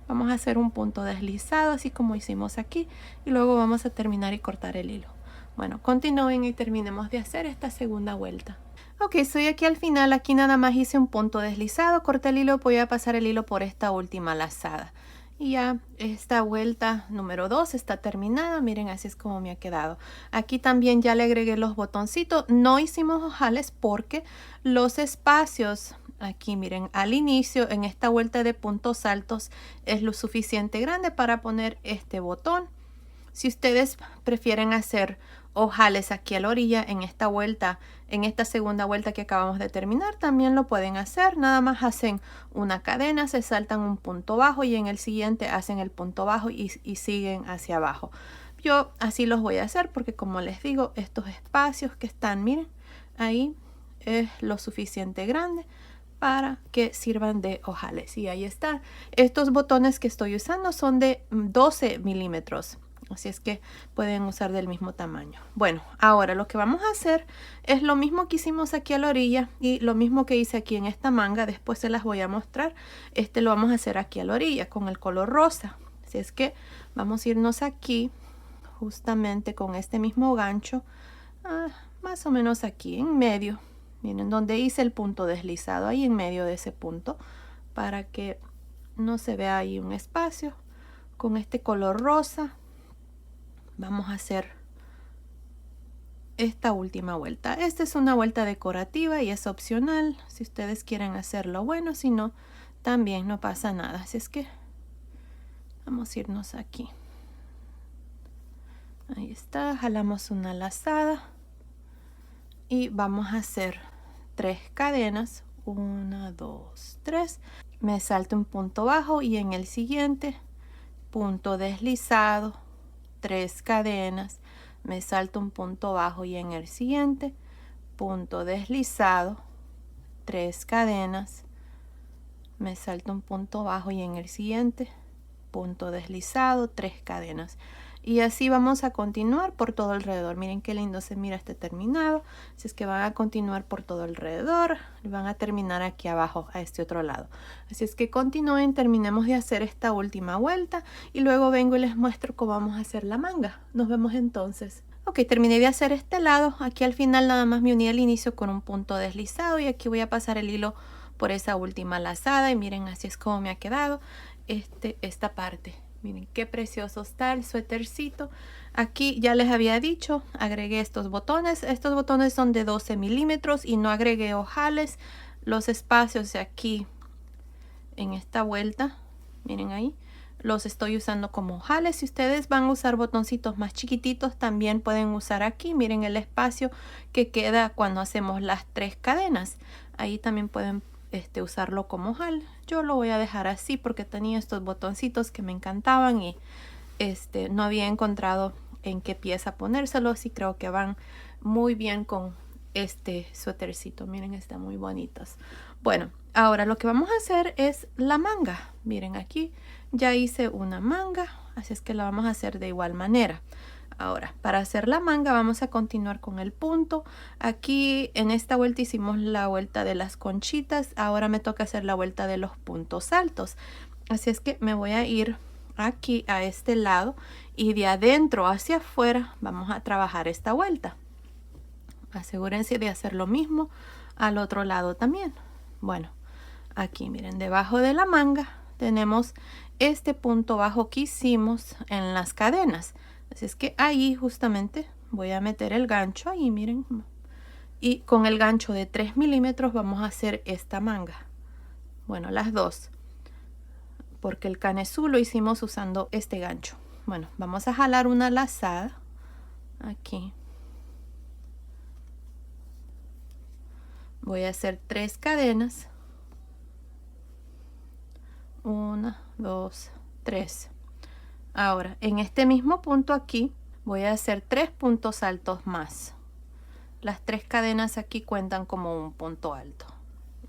vamos a hacer un punto deslizado, así como hicimos aquí, y luego vamos a terminar y cortar el hilo. Bueno, continúen y terminemos de hacer esta segunda vuelta. Ok, estoy aquí al final, aquí nada más hice un punto deslizado, corté el hilo, voy a pasar el hilo por esta última lazada. Y ya esta vuelta número 2 está terminada, miren así es como me ha quedado. Aquí también ya le agregué los botoncitos, no hicimos ojales porque los espacios aquí miren al inicio en esta vuelta de puntos altos es lo suficiente grande para poner este botón. Si ustedes prefieren hacer ojales aquí a la orilla en esta vuelta, en esta segunda vuelta que acabamos de terminar, también lo pueden hacer. Nada más hacen una cadena, se saltan un punto bajo y en el siguiente hacen el punto bajo y siguen hacia abajo. Yo así los voy a hacer porque como les digo, estos espacios que están, miren, ahí es lo suficiente grande para que sirvan de ojales. Y ahí están. Estos botones que estoy usando son de 12 milímetros. Así es que pueden usar del mismo tamaño. Bueno, ahora lo que vamos a hacer es lo mismo que hicimos aquí a la orilla y lo mismo que hice aquí en esta manga. Después se las voy a mostrar. Lo vamos a hacer aquí a la orilla con el color rosa. Así es que vamos a irnos aquí justamente con este mismo gancho. Más o menos aquí en medio. Miren donde hice el punto deslizado. Ahí en medio de ese punto. Para que no se vea ahí un espacio. Con este color rosa. Vamos a hacer esta última vuelta. Esta es una vuelta decorativa y es opcional. Si ustedes quieren hacerlo, bueno, si no, también no pasa nada. Así es que vamos a irnos aquí. Ahí está, jalamos una lazada y vamos a hacer 3 cadenas, 1, 2, 3. Me salto un punto bajo y en el siguiente punto deslizado, 3 cadenas, me salto un punto bajo y en el siguiente punto deslizado, 3 cadenas, me salto un punto bajo y en el siguiente punto deslizado, 3 cadenas, y así vamos a continuar por todo alrededor. Miren qué lindo se mira este terminado. Así es que van a continuar por todo alrededor y van a terminar aquí abajo a este otro lado. Así es que continúen, terminemos de hacer esta última vuelta y luego vengo y les muestro cómo vamos a hacer la manga. Nos vemos entonces. Ok, terminé de hacer este lado. Aquí al final nada más me uní al inicio con un punto deslizado y aquí voy a pasar el hilo por esa última lazada y miren, así es como me ha quedado esta parte. Miren qué precioso está el suétercito. Aquí ya les había dicho, agregué estos botones. Estos botones son de 12 milímetros y no agregué ojales. Los espacios de aquí en esta vuelta, miren ahí, los estoy usando como ojales. Si ustedes van a usar botoncitos más chiquititos, también pueden usar aquí. Miren el espacio que queda cuando hacemos las 3 cadenas. Ahí también pueden usarlo como ojal. Yo lo voy a dejar así porque tenía estos botoncitos que me encantaban y no había encontrado en qué pieza ponérselos y creo que van muy bien con este suétercito. Miren, están muy bonitos. Bueno, ahora lo que vamos a hacer es la manga. Miren, aquí ya hice una manga, así es que la vamos a hacer de igual manera. Ahora, para hacer la manga vamos a continuar con el punto. Aquí en esta vuelta hicimos la vuelta de las conchitas. Ahora me toca hacer la vuelta de los puntos altos. Así es que me voy a ir aquí a este lado y de adentro hacia afuera vamos a trabajar esta vuelta. Asegúrense de hacer lo mismo al otro lado también. Bueno, aquí miren, debajo de la manga tenemos este punto bajo que hicimos en las cadenas. Así es que ahí justamente voy a meter el gancho ahí, miren. Y con el gancho de 3 milímetros vamos a hacer esta manga. Bueno, las dos. Porque el canesú lo hicimos usando este gancho. Bueno, vamos a jalar una lazada. Aquí. Voy a hacer 3 cadenas. 1, 2, 3. Ahora, en este mismo punto aquí, voy a hacer 3 puntos altos más. Las 3 cadenas aquí cuentan como un punto alto.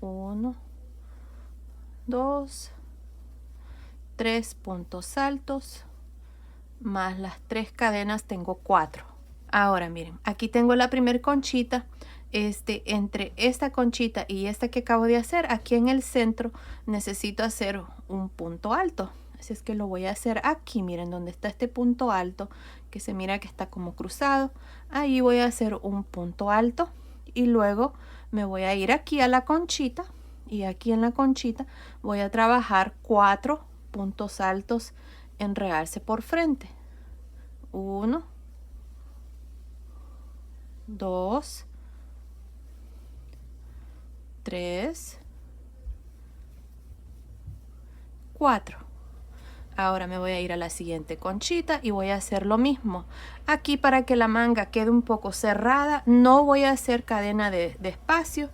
1, 2, 3 puntos altos, más las 3 cadenas tengo 4. Ahora miren, aquí tengo la primer conchita. Entre esta conchita y esta que acabo de hacer, aquí en el centro necesito hacer un punto alto. Así es que lo voy a hacer aquí, miren, donde está este punto alto, que se mira que está como cruzado. Ahí voy a hacer un punto alto y luego me voy a ir aquí a la conchita y aquí en la conchita voy a trabajar 4 puntos altos en realce por frente. 1, 2, 3, 4. Ahora me voy a ir a la siguiente conchita y voy a hacer lo mismo. Aquí para que la manga quede un poco cerrada, no voy a hacer cadena de espacio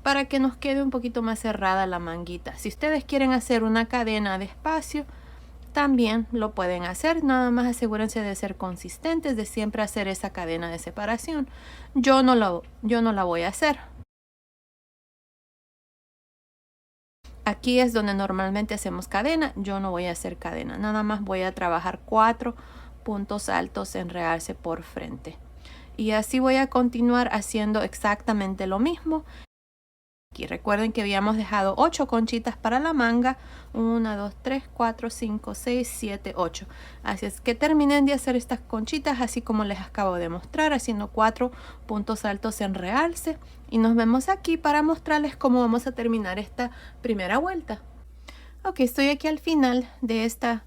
para que nos quede un poquito más cerrada la manguita. Si ustedes quieren hacer una cadena de espacio, también lo pueden hacer. Nada más asegúrense de ser consistentes, de siempre hacer esa cadena de separación. Yo no la voy a hacer. Aquí es donde normalmente hacemos cadena. Yo no voy a hacer cadena, nada más voy a trabajar 4 puntos altos en realce por frente. Y así voy a continuar haciendo exactamente lo mismo. Aquí recuerden que habíamos dejado 8 conchitas para la manga. 1, 2, 3, 4, 5, 6, 7, 8. Así es que terminen de hacer estas conchitas así como les acabo de mostrar, haciendo 4 puntos altos en realce. Y nos vemos aquí para mostrarles cómo vamos a terminar esta primera vuelta. Ok, estoy aquí al final de esta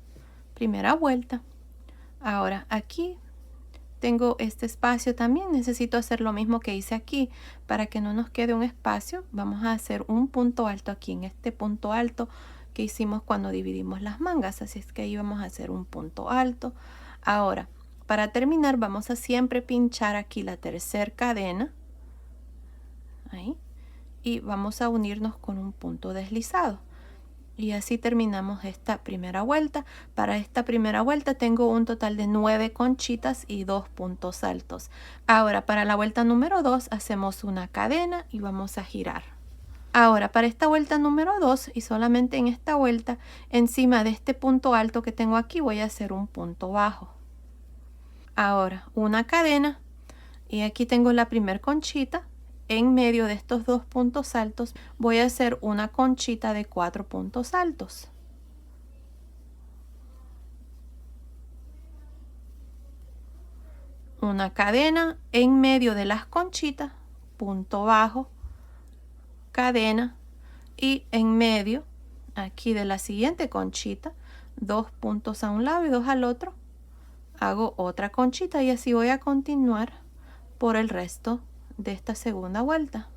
primera vuelta. Ahora aquí tengo este espacio también, necesito hacer lo mismo que hice aquí. Para que no nos quede un espacio, vamos a hacer un punto alto aquí en este punto alto que hicimos cuando dividimos las mangas. Así es que ahí vamos a hacer un punto alto. Ahora, para terminar vamos a siempre pinchar aquí la tercera cadena, ahí, y vamos a unirnos con un punto deslizado. Y así terminamos esta primera vuelta. Para esta primera vuelta tengo un total de 9 conchitas y 2 puntos altos. Ahora para la vuelta número 2 hacemos una cadena y vamos a girar. Ahora para esta vuelta número 2 y solamente en esta vuelta, encima de este punto alto que tengo aquí voy a hacer un punto bajo. Ahora una cadena y aquí tengo la primera conchita. En medio de estos 2 puntos altos voy a hacer una conchita de 4 puntos altos. Una cadena en medio de las conchitas, punto bajo, cadena, y en medio aquí de la siguiente conchita, 2 puntos a un lado y 2 al otro, hago otra conchita y así voy a continuar por el resto de esta segunda vuelta.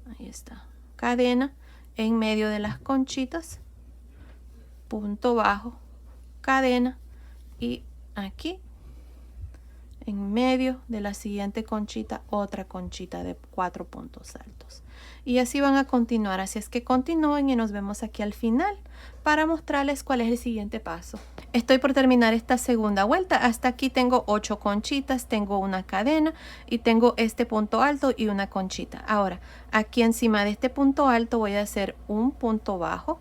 Ahí está, cadena en medio de las conchitas, punto bajo, cadena, y aquí en medio de la siguiente conchita otra conchita de 4 puntos altos, y así van a continuar. Así es que continúen y nos vemos aquí al final para mostrarles cuál es el siguiente paso. Estoy por terminar esta segunda vuelta. Hasta aquí tengo 8 conchitas, tengo una cadena y tengo este punto alto y una conchita. Ahora aquí encima de este punto alto voy a hacer un punto bajo,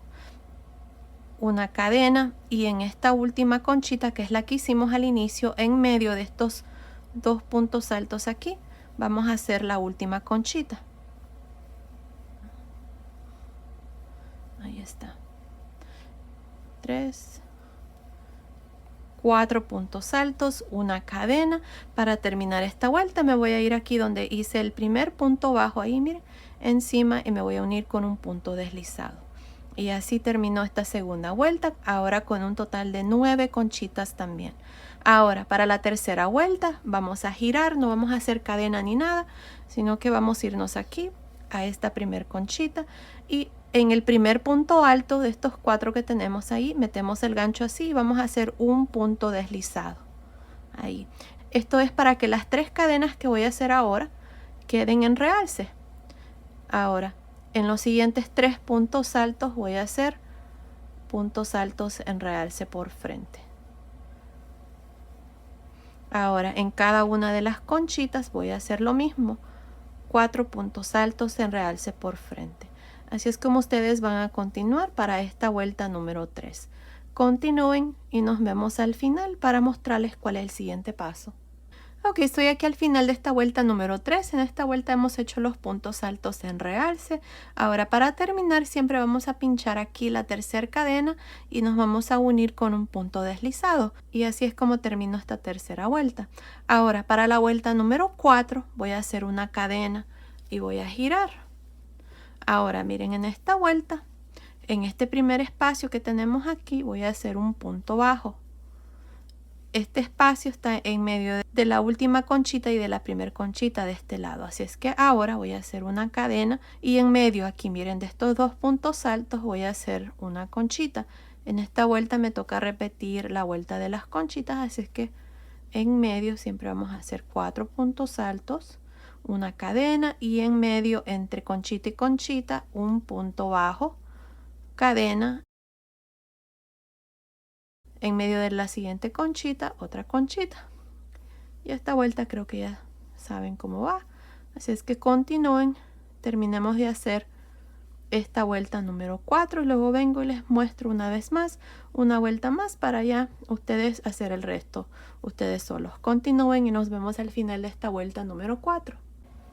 una cadena, y en esta última conchita, que es la que hicimos al inicio, en medio de estos 2 puntos altos aquí, vamos a hacer la última conchita. Ahí está. 3, 4 puntos altos, una cadena. Para terminar esta vuelta me voy a ir aquí donde hice el primer punto bajo, ahí miren, encima, y me voy a unir con un punto deslizado. Y así terminó esta segunda vuelta, ahora con un total de 9 conchitas también. Ahora para la tercera vuelta vamos a girar, no vamos a hacer cadena ni nada, sino que vamos a irnos aquí a esta primer conchita, y en el primer punto alto de estos 4 que tenemos ahí, metemos el gancho así y vamos a hacer un punto deslizado. Ahí. Esto es para que las 3 cadenas que voy a hacer ahora queden en realce. Ahora, en los siguientes 3 puntos altos voy a hacer puntos altos en realce por frente. Ahora, en cada una de las conchitas voy a hacer lo mismo, 4 puntos altos en realce por frente. Así es como ustedes van a continuar para esta vuelta número 3. Continúen y nos vemos al final para mostrarles cuál es el siguiente paso. Ok, estoy aquí al final de esta vuelta número 3. En esta vuelta hemos hecho los puntos altos en realce. Ahora para terminar siempre vamos a pinchar aquí la tercera cadena y nos vamos a unir con un punto deslizado. Y así es como termino esta tercera vuelta. Ahora para la vuelta número 4 voy a hacer una cadena y voy a girar. Ahora miren, en esta vuelta, en este primer espacio que tenemos aquí, voy a hacer un punto bajo. Este espacio está en medio de la última conchita y de la primera conchita de este lado. Así es que ahora voy a hacer una cadena y en medio aquí, miren, de estos 2 puntos altos voy a hacer una conchita. En esta vuelta me toca repetir la vuelta de las conchitas, así es que en medio siempre vamos a hacer 4 puntos altos, una cadena, y en medio entre conchita y conchita un punto bajo, cadena, en medio de la siguiente conchita otra conchita. Y esta vuelta creo que ya saben cómo va, así es que continúen, terminemos de hacer esta vuelta número 4 y luego vengo y les muestro una vez más, una vuelta más, para ya ustedes hacer el resto ustedes solos. Continúen y nos vemos al final de esta vuelta número 4.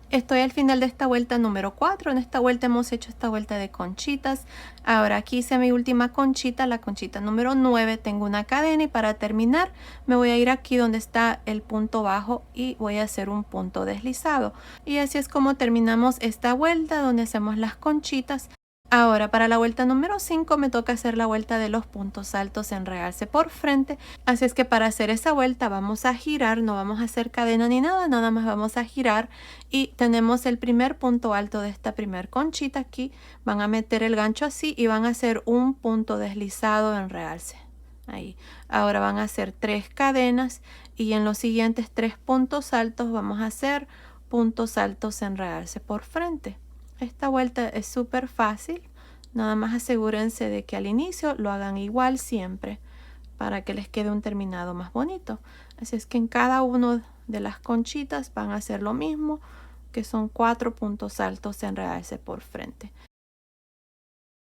Estoy al final de esta vuelta número 4. En esta vuelta hemos hecho esta vuelta de conchitas. Ahora aquí hice mi última conchita, la conchita número 9. Tengo una cadena y para terminar me voy a ir aquí donde está el punto bajo y voy a hacer un punto deslizado. Y así es como terminamos esta vuelta donde hacemos las conchitas. Ahora para la vuelta número 5 me toca hacer la vuelta de los puntos altos en realce por frente. Así es que para hacer esa vuelta vamos a girar, no vamos a hacer cadena ni nada, nada más vamos a girar. Y tenemos el primer punto alto de esta primer conchita aquí. Van a meter el gancho así y van a hacer un punto deslizado en realce. Ahí. Ahora van a hacer 3 cadenas y en los siguientes 3 puntos altos vamos a hacer puntos altos en realce por frente. Esta vuelta es súper fácil. Nada más asegúrense de que al inicio lo hagan igual siempre para que les quede un terminado más bonito. Así es que en cada uno de las conchitas van a hacer lo mismo, que son 4 puntos altos en realce por frente.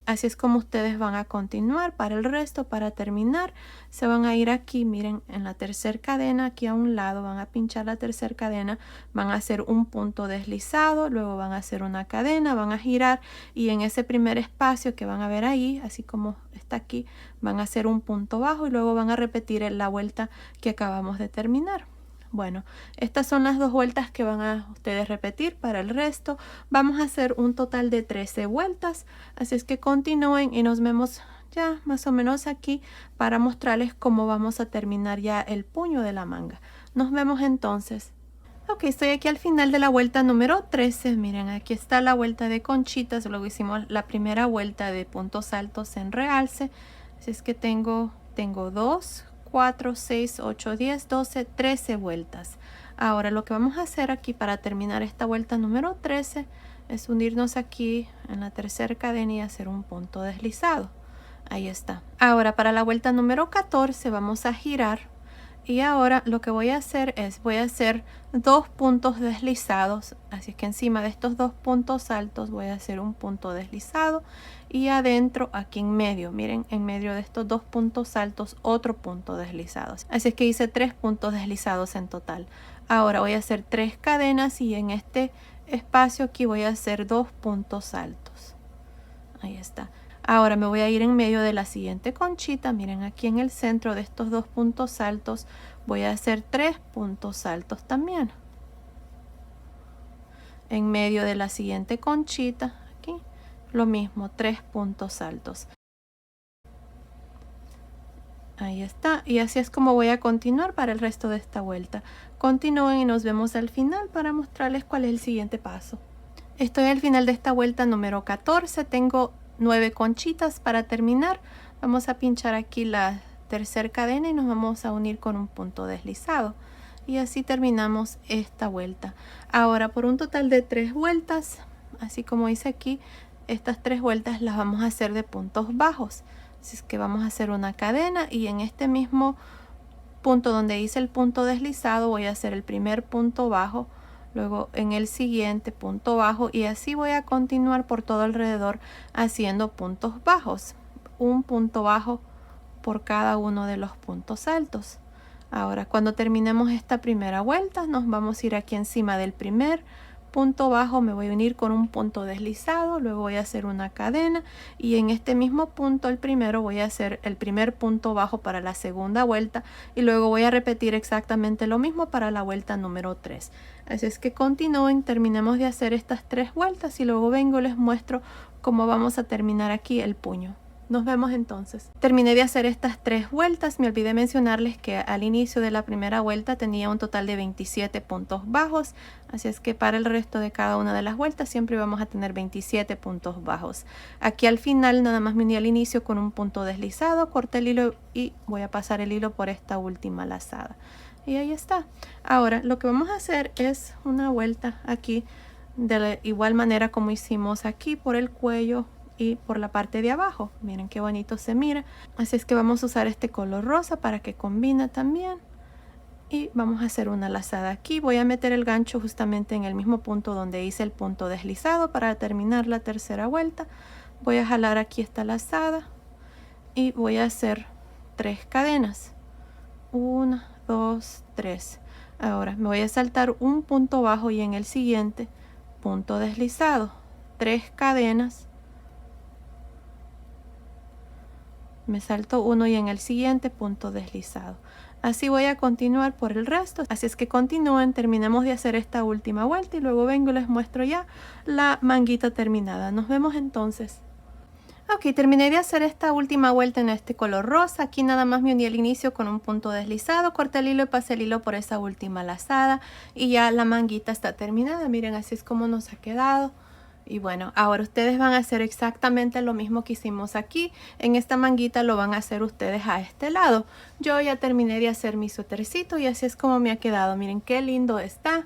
Así es como ustedes van a continuar para el resto. Para terminar, se van a ir aquí, miren, en la tercera cadena, aquí a un lado, van a pinchar la tercera cadena, van a hacer un punto deslizado, luego van a hacer una cadena, van a girar y en ese primer espacio que van a ver ahí, así como está aquí, van a hacer un punto bajo y luego van a repetir la vuelta que acabamos de terminar. Bueno, estas son las 2 vueltas que van a ustedes repetir. Para el resto vamos a hacer un total de 13 vueltas, así es que continúen y nos vemos ya más o menos aquí para mostrarles cómo vamos a terminar ya el puño de la manga. Nos vemos entonces. Ok, estoy aquí al final de la vuelta número 13. Miren, aquí está la vuelta de conchitas. Luego hicimos la primera vuelta de puntos altos en realce. Así es que tengo 2, 4, 6, 8, 10, 12, 13 vueltas. Ahora lo que vamos a hacer aquí para terminar esta vuelta número 13 es unirnos aquí en la tercera cadena y hacer un punto deslizado. Ahí está. Ahora para la vuelta número 14 vamos a girar. Y ahora lo que voy a hacer es, voy a hacer 2 puntos deslizados, así es que encima de estos 2 puntos altos voy a hacer un punto deslizado y adentro aquí en medio, miren, en medio de estos 2 puntos altos otro punto deslizado. Así es que hice 3 puntos deslizados en total. Ahora voy a hacer 3 cadenas y en este espacio aquí voy a hacer 2 puntos altos. Ahí está. Ahora me voy a ir en medio de la siguiente conchita. Miren, aquí en el centro de estos 2 puntos altos voy a hacer 3 puntos altos también. En medio de la siguiente conchita, aquí, lo mismo, 3 puntos altos. Ahí está. Y así es como voy a continuar para el resto de esta vuelta. Continúen y nos vemos al final para mostrarles cuál es el siguiente paso. Estoy al final de esta vuelta número 14. Tengo 9 conchitas para terminar. Vamos a pinchar aquí la tercera cadena y nos vamos a unir con un punto deslizado y así terminamos esta vuelta. Ahora por un total de 3 vueltas, así como hice aquí, estas 3 vueltas las vamos a hacer de puntos bajos. Así es que vamos a hacer una cadena y en este mismo punto donde hice el punto deslizado voy a hacer el primer punto bajo, luego en el siguiente punto bajo y así voy a continuar por todo alrededor haciendo puntos bajos, un punto bajo por cada uno de los puntos altos. Ahora cuando terminemos esta primera vuelta nos vamos a ir aquí encima del primer punto bajo, me voy a unir con un punto deslizado, luego voy a hacer una cadena y en este mismo punto, el primero, voy a hacer el primer punto bajo para la segunda vuelta y luego voy a repetir exactamente lo mismo para la vuelta número 3. Así es que continúen, terminemos de hacer estas 3 vueltas y luego vengo y les muestro cómo vamos a terminar aquí el puño. Nos vemos entonces. Terminé de hacer estas 3 vueltas. Me olvidé mencionarles que al inicio de la primera vuelta tenía un total de 27 puntos bajos. Así es que para el resto de cada una de las vueltas siempre vamos a tener 27 puntos bajos. Aquí al final nada más me uní al inicio con un punto deslizado, corté el hilo y voy a pasar el hilo por esta última lazada. Y ahí está. Ahora lo que vamos a hacer es una vuelta aquí de la igual manera como hicimos aquí por el cuello y por la parte de abajo. Miren qué bonito se mira. Así es que vamos a usar este color rosa para que combine también y vamos a hacer una lazada aquí. Voy a meter el gancho justamente en el mismo punto donde hice el punto deslizado para terminar la tercera vuelta. Voy a jalar aquí esta lazada y voy a hacer 3 cadenas, 1, 2, 3. Ahora me voy a saltar un punto bajo y en el siguiente punto deslizado, 3 cadenas, me salto uno y en el siguiente punto deslizado. Así voy a continuar por el resto. Así es que continúen, terminemos de hacer esta última vuelta y luego vengo y les muestro ya la manguita terminada. Nos vemos entonces. Ok, terminé de hacer esta última vuelta en este color rosa. Aquí nada más me uní al inicio con un punto deslizado, corté el hilo y pasé el hilo por esa última lazada y ya la manguita está terminada. Miren, así es como nos ha quedado. Y bueno, ahora ustedes van a hacer exactamente lo mismo que hicimos aquí. En esta manguita lo van a hacer ustedes a este lado. Yo ya terminé de hacer mi suétercito y así es como me ha quedado. Miren qué lindo está.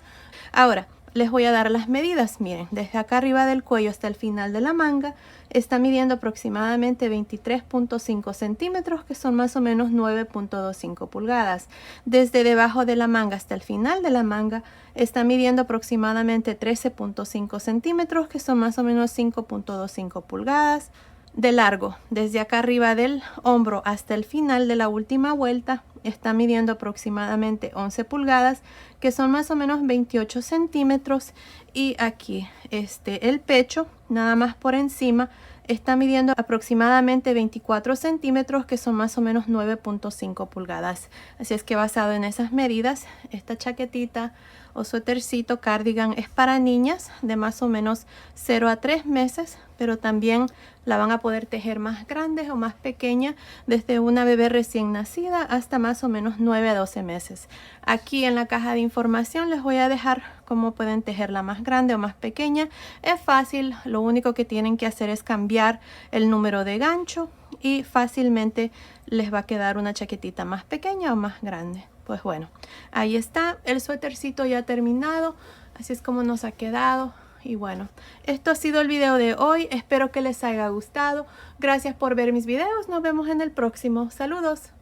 Ahora, les voy a dar las medidas. Miren, desde acá arriba del cuello hasta el final de la manga está midiendo aproximadamente 23.5 centímetros, que son más o menos 9.25 pulgadas. Desde debajo de la manga hasta el final de la manga está midiendo aproximadamente 13.5 centímetros, que son más o menos 5.25 pulgadas. De largo, desde acá arriba del hombro hasta el final de la última vuelta, está midiendo aproximadamente 11 pulgadas, que son más o menos 28 centímetros. Y aquí el pecho, nada más por encima, está midiendo aproximadamente 24 centímetros, que son más o menos 9.5 pulgadas. Así es que basado en esas medidas, esta chaquetita o suétercito cardigan es para niñas de más o menos 0 a 3 meses, pero también la van a poder tejer más grandes o más pequeña, desde una bebé recién nacida hasta más o menos 9 a 12 meses. Aquí en la caja de información les voy a dejar cómo pueden tejerla más grande o más pequeña. Es fácil, lo único que tienen que hacer es cambiar el número de gancho y fácilmente les va a quedar una chaquetita más pequeña o más grande. Pues bueno, ahí está el suétercito ya terminado, así es como nos ha quedado. Y bueno, esto ha sido el video de hoy, espero que les haya gustado. Gracias por ver mis videos, nos vemos en el próximo. Saludos.